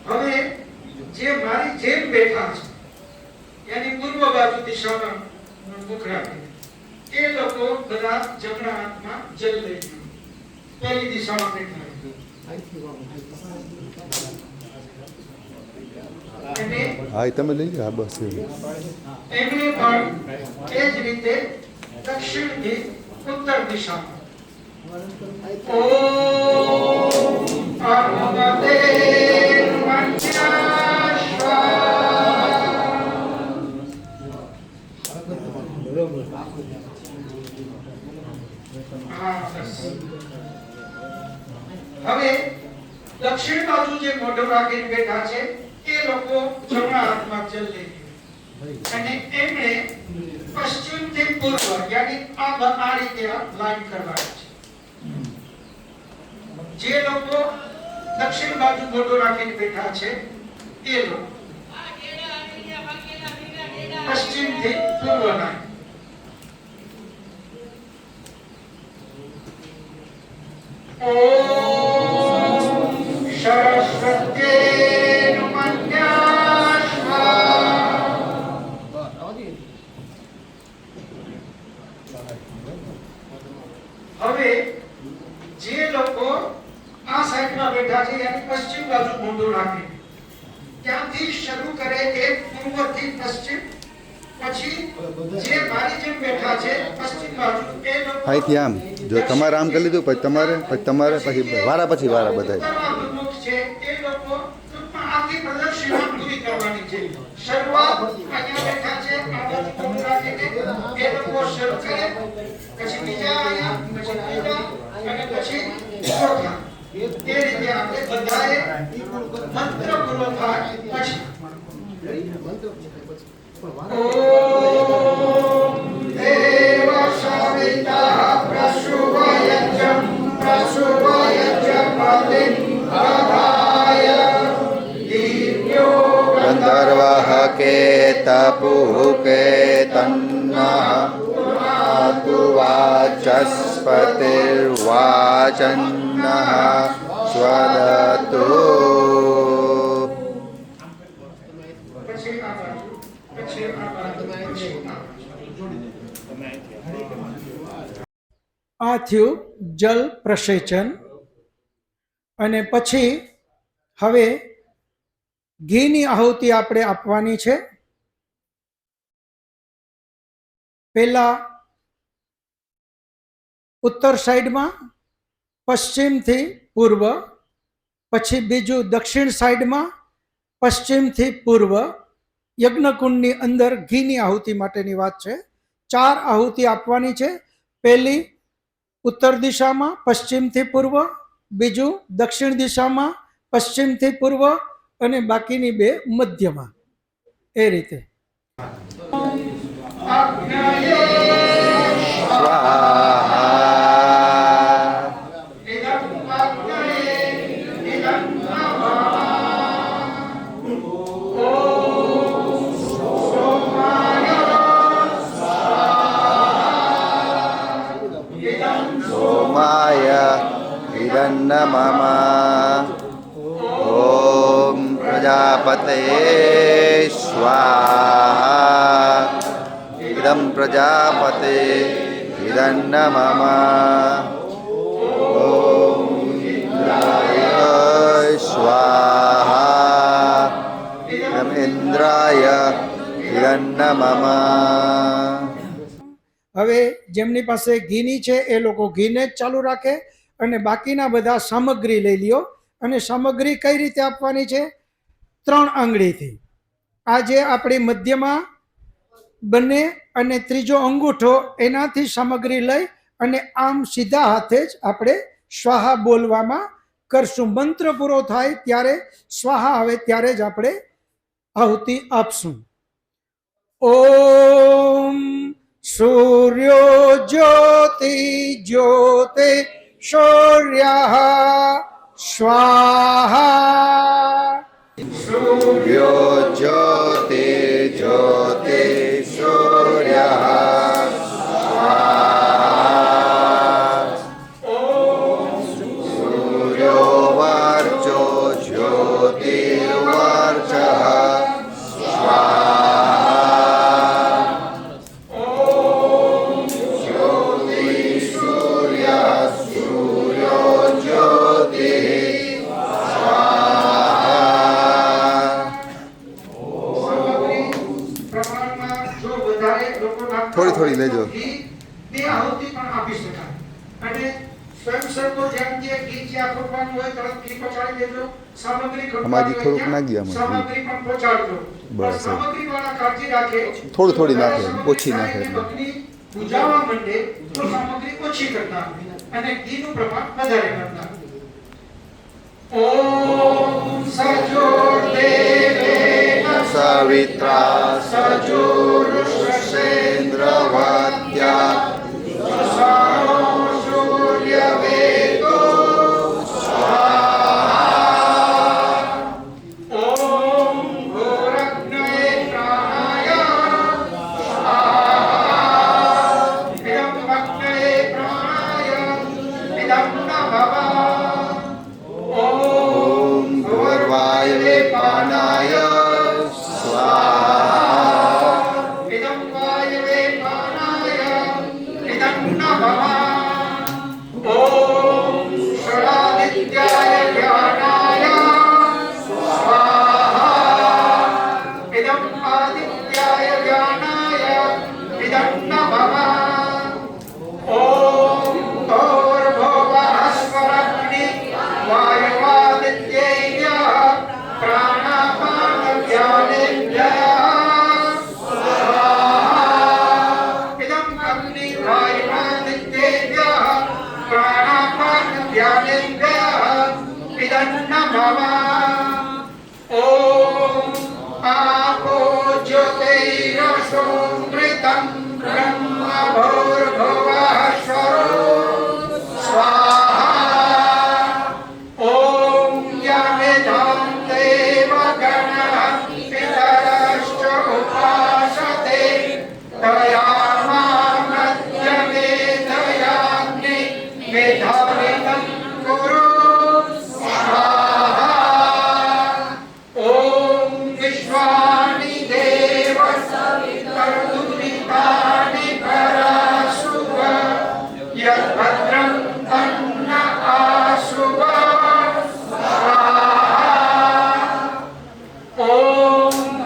હવે જે મારી જેમ બેઠા છે એની પૂર્વ બાજુ દિશામાં મુખ રાખીને એ લોકો બધા જમણા હાથમાં જલ લઈ ગયું પેલી દિશામાં બેઠા અને હા એ તમે લઈ લો. હા બસ એવું. એમણે પણ એ જ રીતે દક્ષિણથી ઉત્તર દિશામાં ઓમ અર્હવતે હવે દક્ષિણ બાજુ જે મોઢું રાખીને બેઠા છે એ લોકો જમણા હાથમાં જલ લઈ ગયા અને એમણે પશ્ચિમથી પૂર્વ યાની આ રીતે લાઈન કરવાની છે. જે લોકો દક્ષિણ બાજુ મોઢું રાખીને બેઠા છે એ લોકો પશ્ચિમથી પૂર્વના ઓમ સરસ્વતી હવે જે લોકો આ સાઈડમાં બેઠા છે યાની પશ્ચિમ બાજુ મોઢું રાખે ત્યાંથી શરૂ કરે એક પૂર્વથી પશ્ચિમ પછી જે મારી જેમ બેઠા છે પશ્ચિમ બાજુ એ લોકો અહીંથી આમ જો તમારે આમ કરી લીધું પછી તમારે પછી વારા બધા ઉત્તરાભિમુખ છે એ લોકો ટૂંકમાં આખી પ્રદક્ષિણા પૂરી કરવાની છે શરૂઆત અહીંયા બેઠા છે આ બાજુ મોઢું રાખીને એ લોકો શરૂ કરે પછી બીજા અહીંયા પછી ત્રીજા અને પછી ચોથા એ રીતે આપણે બધાએ મંત્ર પૂરો થાય પછી ઓમ દેવ સવિતા પ્રસુવયજ્ઞ પતિં પ્રભાય દિવ્યો ગંધર્વઃ કેતપુઃ કેતન્નઃ તુ વાચસ્પતિર્વાચન્નઃ સ્વદતુ પછી આ બાજુ પછી આ બાજુ પછી આ થયું જલ પ્રસેચન અને પછી હવે ઘીની આહુતિ આપણે આપવાની છે પહેલા ઉત્તર સાઈડમાં પશ્ચિમથી પૂર્વ પછી બીજું દક્ષિણ સાઈડમાં પશ્ચિમથી પૂર્વ યજ્ઞકુંડની અંદર ઘીની આહુતિ માટેની વાત છે 4 આહુતિ આપવાની છે પહેલી ઉત્તર દિશામાં પશ્ચિમથી પૂર્વ બીજું દક્ષિણ દિશામાં પશ્ચિમથી પૂર્વ અને બાકીની 2 મધ્યમાં એ રીતે સોમાય હિરન્નમઃ ઓમ પ્રજાપતયે સ્વાહા ઇદં પ્રજાપતે હિરન્નમઃ ઓમ ઇન્દ્રાય સ્વાહા ઇદં ઇન્દ્રાય હિરન્નમઃ હવે જેમની પાસે ઘીની છે એ લોકો ઘીને જ ચાલુ રાખે અને બાકીના બધા સામગ્રી લઈ લ્યો અને સામગ્રી કઈ રીતે આપવાની છે 3 આંગળીથી આજે આપણી મધ્યમાં બંને અને ત્રીજો અંગૂઠો એનાથી સામગ્રી લઈ અને આમ સીધા હાથે જ આપણે સ્વાહા બોલવામાં કરશું મંત્ર પૂરો થાય ત્યારે સ્વાહા આવે ત્યારે જ આપણે આહુતિ આપશું ઓમ સૂર્યો જ્યોતિ જ્યોતે સૂર્યઃ સ્વાહા સૂર્યો જ્યોતિ જ્યોતિ સૂર્યઃ સ્વાહા સૂર્યો વર્ચો જ્યોતિર્વર્ચઃ થોડી લેજો બે આહુતિ પણ આપી શકાય અને સ્વયંસેવકો જેમ જે ઘી જ્યાં ખોટવાનું હોય તરત ઘી પહોંચાડી દેજો સામગ્રી અમાજી થોડુંક નાખી આમાં સામગ્રી પણ પહોંચાડજો બસ સામગ્રી વાળા કાળજી રાખે થોડી નાખે ઓછી નાખે અગ્નિ બુજાવવા માંડે તો સામગ્રી ઓછી કરતા અને ઘીનું પ્રમાણ વધારે કરતા ઓમ સજોર્દેવેન સવિત્રા સજોરુષેન્દ્રવત્યા સસારો સૂર્યવેદો સ્વાહા ઓમ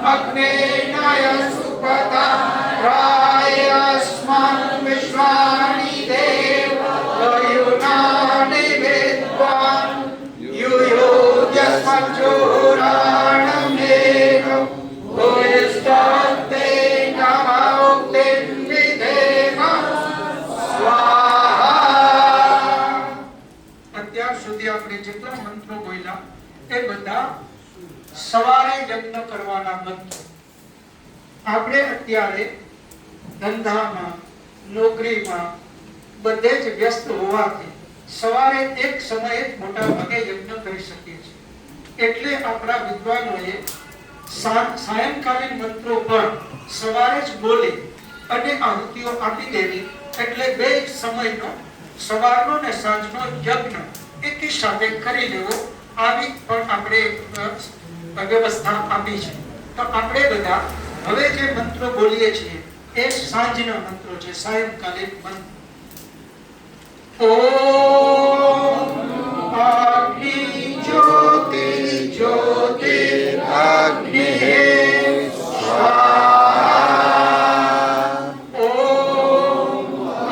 अग्नेनाय सुपता रायस्मन् विश्वानि देव वयुनानि विद्वान् युयोग्यस्मज्जोराणमेकं भूयिष्ठन्ते नमोक्तिं विधेम स्वाहा। અત્યાર સુધી આપણે જેટલા મંત્રો બોલ્યા એ બધા સવારે યજ્ઞ કરવાના મંત્રો. આપણે અત્યારે ધંધામાં નોકરીમાં બધે જ વ્યસ્ત હોવાથી સવારે એક સમયે જ મોટા ભાગે યજ્ઞ કરી શકીએ છીએ. એટલે આપણા વિદ્વાનોએ સાયંકાલીન મંત્રો પણ સવારે જ બોલી અને આહુતિઓ આપી દેવી. એટલે બે સમયનો સવારનો ને સાંજનો યજ્ઞ એકી સાથે કરી લેવો, આવી પણ આપણે વ્યવસ્થા આપી છે. તો આપણે બધા હવે જે મંત્રો બોલીએ છીએ એ સાંજના મંત્રો છે, સાયંકાલીન મંત્ર. ઓમ અગ્નિ જ્યોતિ જ્યોતિ અગ્નિ સ્વાહા. ઓમ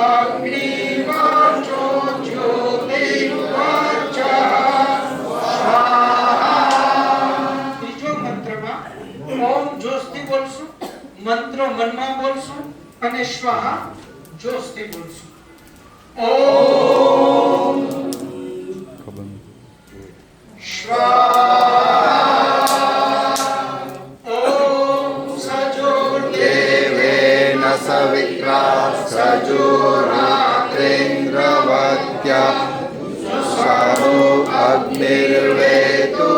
અગ્નિ વાચો જ્યોતિ વાચા સ્વાહા. ત્રીજો મંત્રમાં ઓમ જોશથી બોલશું, મંત્ર મનમાં બોલશું અને સ્વાહા જોશથી બોલશું. ઓમ સ્વાહા. ઓમ સજોર્દેવેન સવિત્રા સજોરાત્રેન્દ્રવત્યા સારો અગ્નિર્વેતુ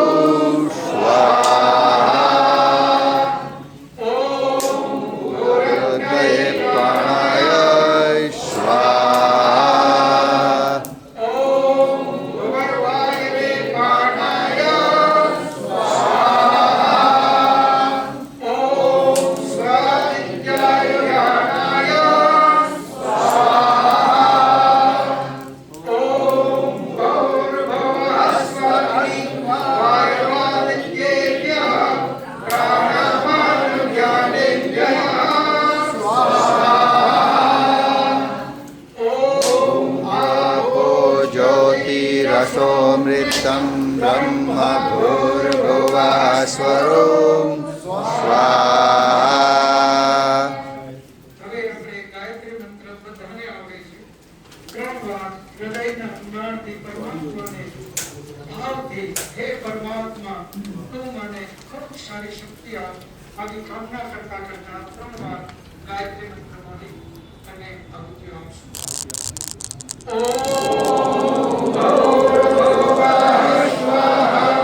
સ્વાહા. ઓમ હૃદયે પ્રાણાય સ્વાહા. ઓમ ભુવર્વાયવે પ્રાણાય સ્વાહા. ઓમ સ્વાદિત્યાય યાનાય સ્વાહા. ઓમ ભૂર્ભુવઃ વાયવાદિત્યેભ્યઃ પ્રાણમાનુજ્ઞાનેભ્યઃ સ્વાહા. ઓમ આપો જ્યોતિરસોમૃતમ બ્રહ્મ ભૂર્ભુવઃ સ્વરૂપ સ્વાહા. હવે આપણે ગાયત્રી મંત્ર બધાને આવડે છે. 3 વાર હૃદયના અંગારથી પરમાત્માને ભાવથી, હે પરમાત્મા તું મને ખૂબ સારી શક્તિ આપ, આવી કામના કરતા કરતા 3 વાર ગાયત્રી મંત્ર બોલી અને આહુતિ આપશું. ઓમ ભૂર્ભુવઃ સ્વાહા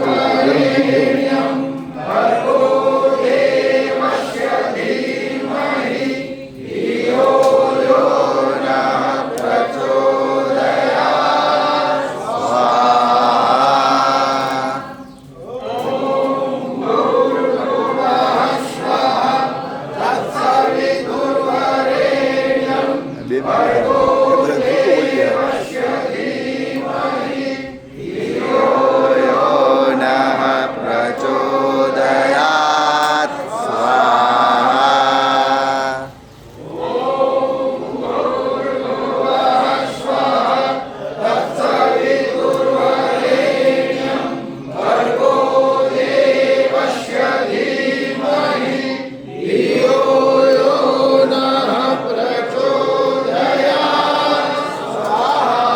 તત્સવિતુર્વરેણ્યં ભર્ગો દેવસ્ય ધીમહિ ધિયો યો નઃ પ્રચોદયાत् સ્વાહા. ઓમ ભૂર્ભુવઃ સ્વાહા તત્સવિતુર્વરેણ્યં ભર્ગો દેવસ્ય ધીમહિ ધિયો યો નઃ પ્રચોદયાत् સ્વાહા.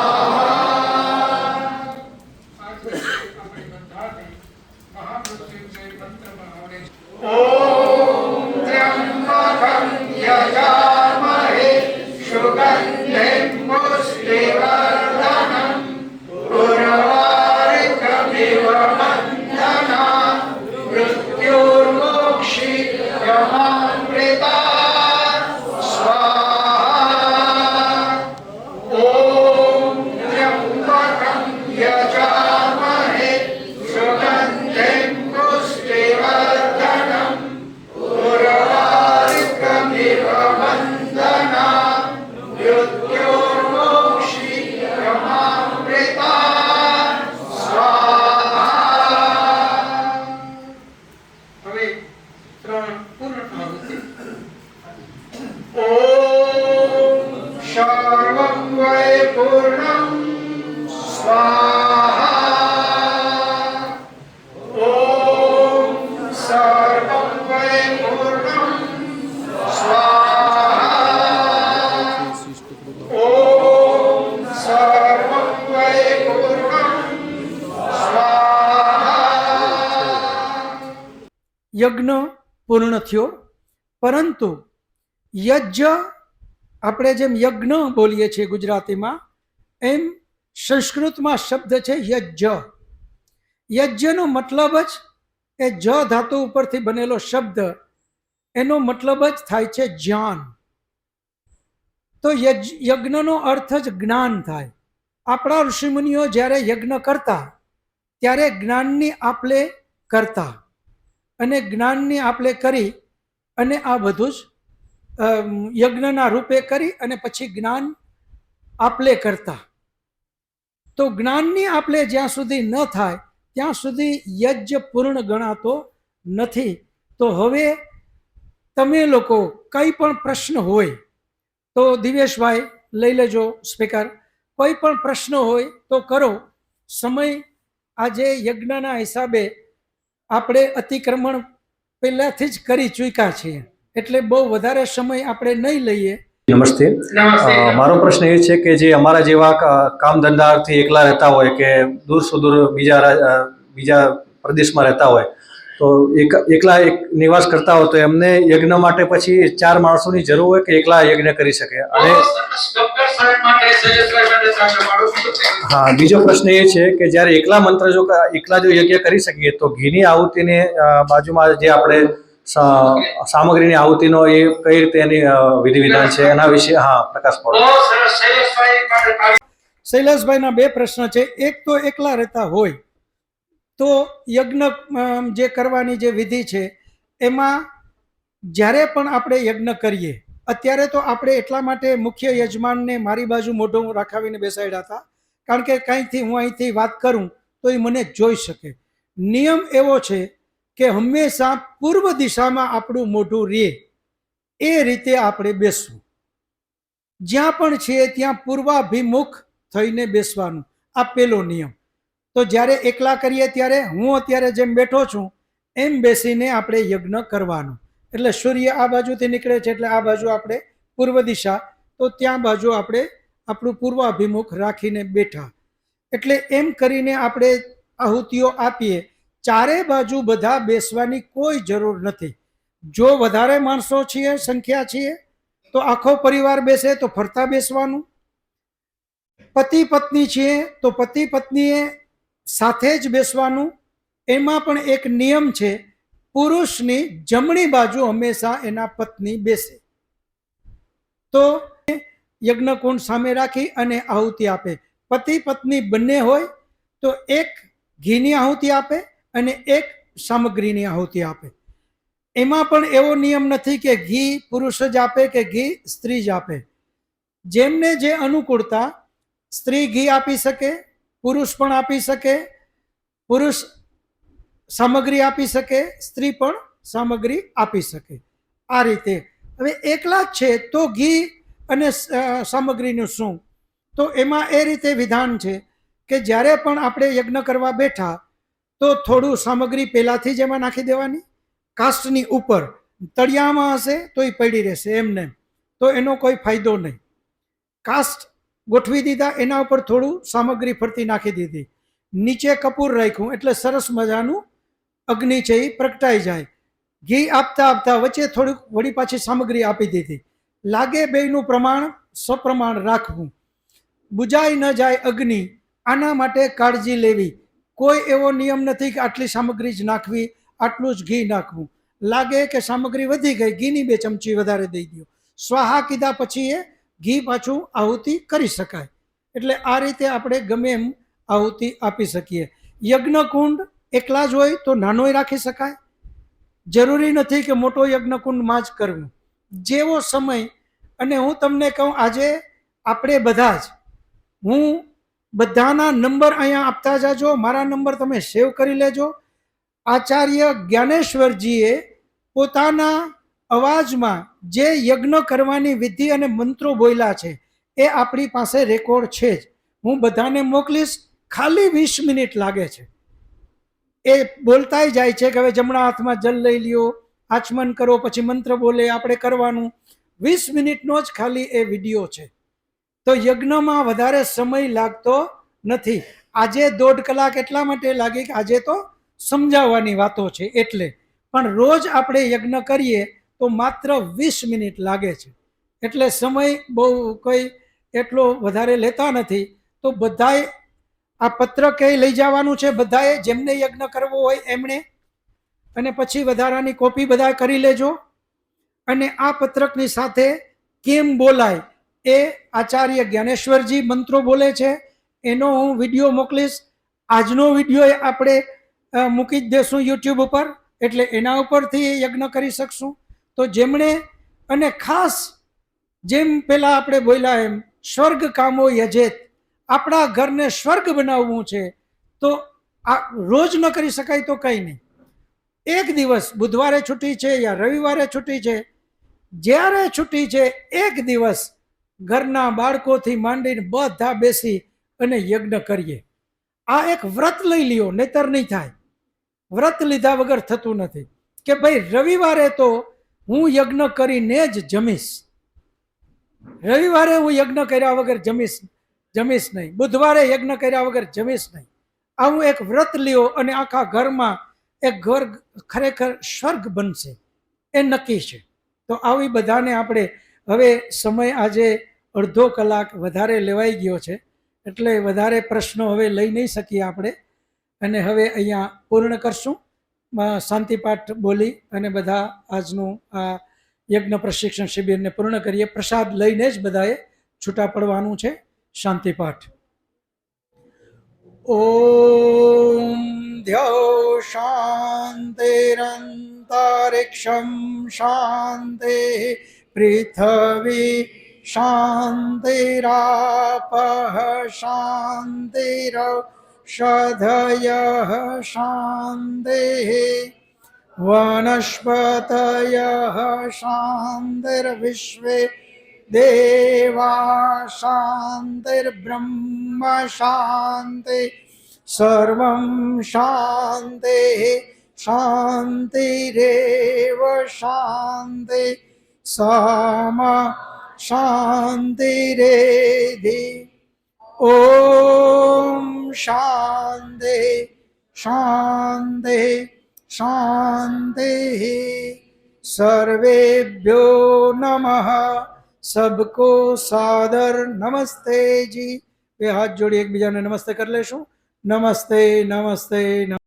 ઓમ ત્ર્યંબકં યજામહે સુગંધિં પુષ્ટિવર્ધનં ઉર્વારુકમિવ બંધના મૃત્યુર્મોક્ષિયમામૃતા સ્વાહા. ઓમ ત્ર્યંબકં યજામહે સુગંધિં પુષ્ટિવર્ધનં યજ્ઞ પૂર્ણ થયો, પરંતુ યજ્ઞ આપણે જેમ યજ્ઞ બોલીએ છીએ ગુજરાતીમાં, એમ સંસ્કૃતમાં શબ્દ છે યજ્ઞ. યજ્ઞનો મતલબ જ એ જ ધાતુ ઉપરથી બનેલો શબ્દ, એનો મતલબ જ થાય છે જ્ઞાન. તો યજ્ઞનો અર્થ જ જ્ઞાન થાય. આપણા ઋષિમુનિઓ જ્યારે યજ્ઞ કરતા ત્યારે જ્ઞાનની આપલે કરતા, અને જ્ઞાનની આપલે કરી અને આ બધું જ યજ્ઞના રૂપે કરી અને પછી જ્ઞાન આપલે કરતા. તો જ્ઞાનની આપલે જ્યાં સુધી ન થાય ત્યાં સુધી યજ્ઞ પૂર્ણ ગણાતો નથી. તો હવે તમે લોકો કંઈ પણ પ્રશ્ન હોય તો દિવેશભાઈ લઈ લેજો સ્પીકર. કોઈ પણ પ્રશ્ન હોય તો કરો. સમય આજે યજ્ઞના હિસાબે આપણે અતિક્રમણ પહેલાથી જ કરી ચૂક્યા છીએ, એટલે બહુ વધારે સમય આપણે નહીં લઈએ. નમસ્તે. મારો પ્રશ્ન એ છે કે જે અમારા જેવા કામ ધંધાથી એકલા રહેતા હોય કે દૂર સુદૂર બીજા પ્રદેશમાં રહેતા હોય, તો એકલા નિવાસ કરતા હોય, તો એમને યજ્ઞ માટે પછી 4 માણસોની જરૂર હોય કે એકલા યજ્ઞ કરી શકે? અને હા, બીજો પ્રશ્ન એ છે કે જ્યારે એકલા જો યજ્ઞ કરી શકીએ તો ઘીની આહુતિને બાજુમાં જે આપણે સામગ્રીની આહુતિનો એ કઈ રીતે એની વિધિ વિધાન છે એના વિશે પ્રકાશ પાડો. શૈલેષભાઈના 2 પ્રશ્ન છે. એક તો એકલા રહેતા હોય તો યજ્ઞ જે કરવાની જે વિધિ છે એમાં જ્યારે પણ આપણે યજ્ઞ કરીએ, અત્યારે તો આપણે એટલા માટે મુખ્ય યજમાનને મારી બાજુ મોઢું રાખાવીને બેસાડ્યા હતા, કારણ કે કંઈથી હું અહીંથી વાત કરું તો એ મને જોઈ શકે. નિયમ એવો છે કે હંમેશા પૂર્વ દિશામાં આપણું મોઢું રહે એ રીતે આપણે બેસવું. જ્યાં પણ છીએ ત્યાં પૂર્વાભિમુખ થઈને બેસવાનું, આ પહેલો નિયમ. તો જ્યારે એકલા કરીએ ત્યારે હું અત્યારે જેમ બેઠો છું એમ બેસીને આપણે યજ્ઞ કરવાનો. એટલે સૂર્ય આ બાજુથી નીકળે છે એટલે આ બાજુ આપણે પૂર્વ દિશા, તો ત્યાં બાજુ આપણે આપણું પૂર્વાભિમુખ રાખીને બેઠા. એટલે એમ કરીને આપણે આહુતિઓ આપીએ. ચારે બાજુ બધા બેસવાની કોઈ જરૂર નથી. જો વધારે માણસો છીએ, સંખ્યા છીએ, તો આખો પરિવાર બેસે તો ફરતા બેસવાનું. પતિ પત્ની છીએ તો પતિ પત્નીએ સાથે જ બેસવાનું. એમાં પણ એક નિયમ છે, પુરુષની જમણી બાજુ હંમેશા એના પત્ની બેસે. તો યજ્ઞકુંડ સામે રાખી અને આહુતિ આપે. પતિ પત્ની બંને હોય તો એક ઘીની આહુતિ આપે અને એક સામગ્રીની આહુતિ આપે. એમાં પણ એવો નિયમ નથી કે ઘી પુરુષ જ આપે કે ઘી સ્ત્રી જ આપે. જેમને જે અનુકૂળતા, સ્ત્રી ઘી આપી શકે, પુરુષ પણ આપી શકે, પુરુષ સામગ્રી આપી શકે, સ્ત્રી પણ સામગ્રી આપી શકે. આ રીતે. હવે એકલા જ છે તો ઘી અને સામગ્રીનું શું? તો એમાં એ રીતે વિધાન છે કે જ્યારે પણ આપણે યજ્ઞ કરવા બેઠા તો થોડું સામગ્રી પહેલાથી જ એમાં નાખી દેવાની, કાસ્ટની ઉપર. તળિયામાં હશે તો એ પડી રહેશે એમને, તો એનો કોઈ ફાયદો નહીં. કાસ્ટ ગોઠવી દીધા, એના ઉપર થોડું સામગ્રી ફરતી નાખી દીધી, નીચે કપૂર રાખ્યું, એટલે સરસ મજાનું અગ્નિ છે એ પ્રગટાઈ જાય. ઘી આપતા આપતા વચ્ચે થોડુંક વળી પાછી સામગ્રી આપી દીધી. લાગે બેયનું પ્રમાણ સપ્રમાણ રાખવું, બુજાઈ ન જાય અગ્નિ, આના માટે કાળજી લેવી. કોઈ એવો નિયમ નથી કે આટલી સામગ્રી જ નાખવી, આટલું જ ઘી નાખવું. લાગે કે સામગ્રી વધી ગઈ, ઘીની 2 ચમચી વધારે દઈ દો. સ્વાહા કીધા પછી એ ઘી પાછું આહુતિ કરી શકાય. એટલે આ રીતે આપણે ગમે એમ આહુતિ આપી શકીએ. યજ્ઞકુંડ એકલા જ હોય તો નાનોય રાખી શકાય. જરૂરી નથી કે મોટો યજ્ઞકુંડમાં જ કરવું. જેવો સમય. અને હું તમને કહું, આજે આપણે બધા જ, હું બધાના નંબર અહીંયા આપતા જાજો, મારા નંબર તમે સેવ કરી લેજો. આચાર્ય જ્ઞાનેશ્વરજીએ પોતાના અવાજમાં જે યજ્ઞ કરવાની વિધિ અને મંત્રો બોલ્યા છે એ આપણી પાસે રેકોર્ડ છે જ. હું બધાને મોકલીશ. ખાલી 20 મિનિટ લાગે છે. એ બોલતાય જાય છે કે હવે જમણા હાથમાં જલ લઈ લ્યો, આચમન કરો, પછી મંત્ર બોલે, આપણે કરવાનું. 20 મિનિટનો જ ખાલી એ વિડીયો છે. તો યજ્ઞમાં વધારે સમય લાગતો નથી. આજે 1.5 કલાક એટલા માટે લાગી કે આજે તો સમજાવવાની વાતો છે એટલે, પણ રોજ આપણે યજ્ઞ કરીએ તો માત્ર 20 મિનિટ લાગે છે, એટલે સમય બહુ કોઈ એટલો વધારે લેતા નથી. તો બધાએ આ પત્રક એ લઈ જવાનું છે, બધાએ જેમને યજ્ઞ કરવો હોય એમણે, અને પછી વધારાની કોપી બધા કરી લેજો. અને આ પત્રકની સાથે કેમ બોલાય એ આચાર્ય જ્ઞાનેશ્વરજી મંત્રો બોલે છે, એનો હું વિડીયો મોકલીશ. આજનો વિડીયો આપણે મૂકી જ દેશું યુટ્યુબ ઉપર, એટલે એના ઉપરથી યજ્ઞ કરી શકશું. તો જેમણે, અને ખાસ જેમ પેલા આપણે બોલ્યા એમ, સ્વર્ગ કામો યજેત, આપણા ઘરને સ્વર્ગ બનાવવું છે તો આ રોજ ન કરી શકાય તો કંઈ નહીં, એક દિવસ બુધવારે છૂટી છે યા રવિવારે છૂટી છે, જ્યારે છૂટી છે એક દિવસ ઘરના બાળકોથી માંડીને બધા બેસી અને યજ્ઞ કરીએ. આ એક વ્રત લઈ લ્યો, નહીતર નહીં થાય. વ્રત લીધા વગર થતું નથી કે ભાઈ રવિવારે તો હું યજ્ઞ કરીને જ જમીશ, રવિવારે હું યજ્ઞ કર્યા વગર જમીશ નહીં, બુધવારે યજ્ઞ કર્યા વગર જમીશ નહીં. આવું એક વ્રત લ્યો અને આખા ઘરમાં એક ઘર ખરેખર સ્વર્ગ બનશે, એ નક્કી છે. તો આવી બધાને આપણે હવે સમય આજે અડધો કલાક વધારે લેવાઈ ગયો છે, એટલે વધારે પ્રશ્નો હવે લઈ નહીં શકીએ આપણે, અને હવે અહીંયા પૂર્ણ કરશું. શાંતિપાઠ બોલી અને બધા આજનું આ યજ્ઞ પ્રશિક્ષણ શિબિરને પૂર્ણ કરીએ. પ્રસાદ લઈને જ બધાએ છૂટા પડવાનું છે. શાંતિપાઠ. ઓમ ધ્યો શાંતિરંતરિક્ષમ શાંતિ પૃથ્વી શાંતિરાપઃ શાંતિરૌષધયઃ શાંતિઃ વનસ્પતયઃ શાંતિર્વિશ્વે દેવા શાંતિર્બ્રહ્મ શાંતિ સર્વં શાંતિ શાંતિરેવ શાંતિ સામા શાંતિરેધિ. ઓમ શાંતિ શાંતિ શાંતિ. સર્વેભ્યો નમઃ. सबको सादर नमस्ते जी. બે હાથ જોડી એકબીજાને નમસ્તે કરી લેશું. નમસ્તે નમસ્તે.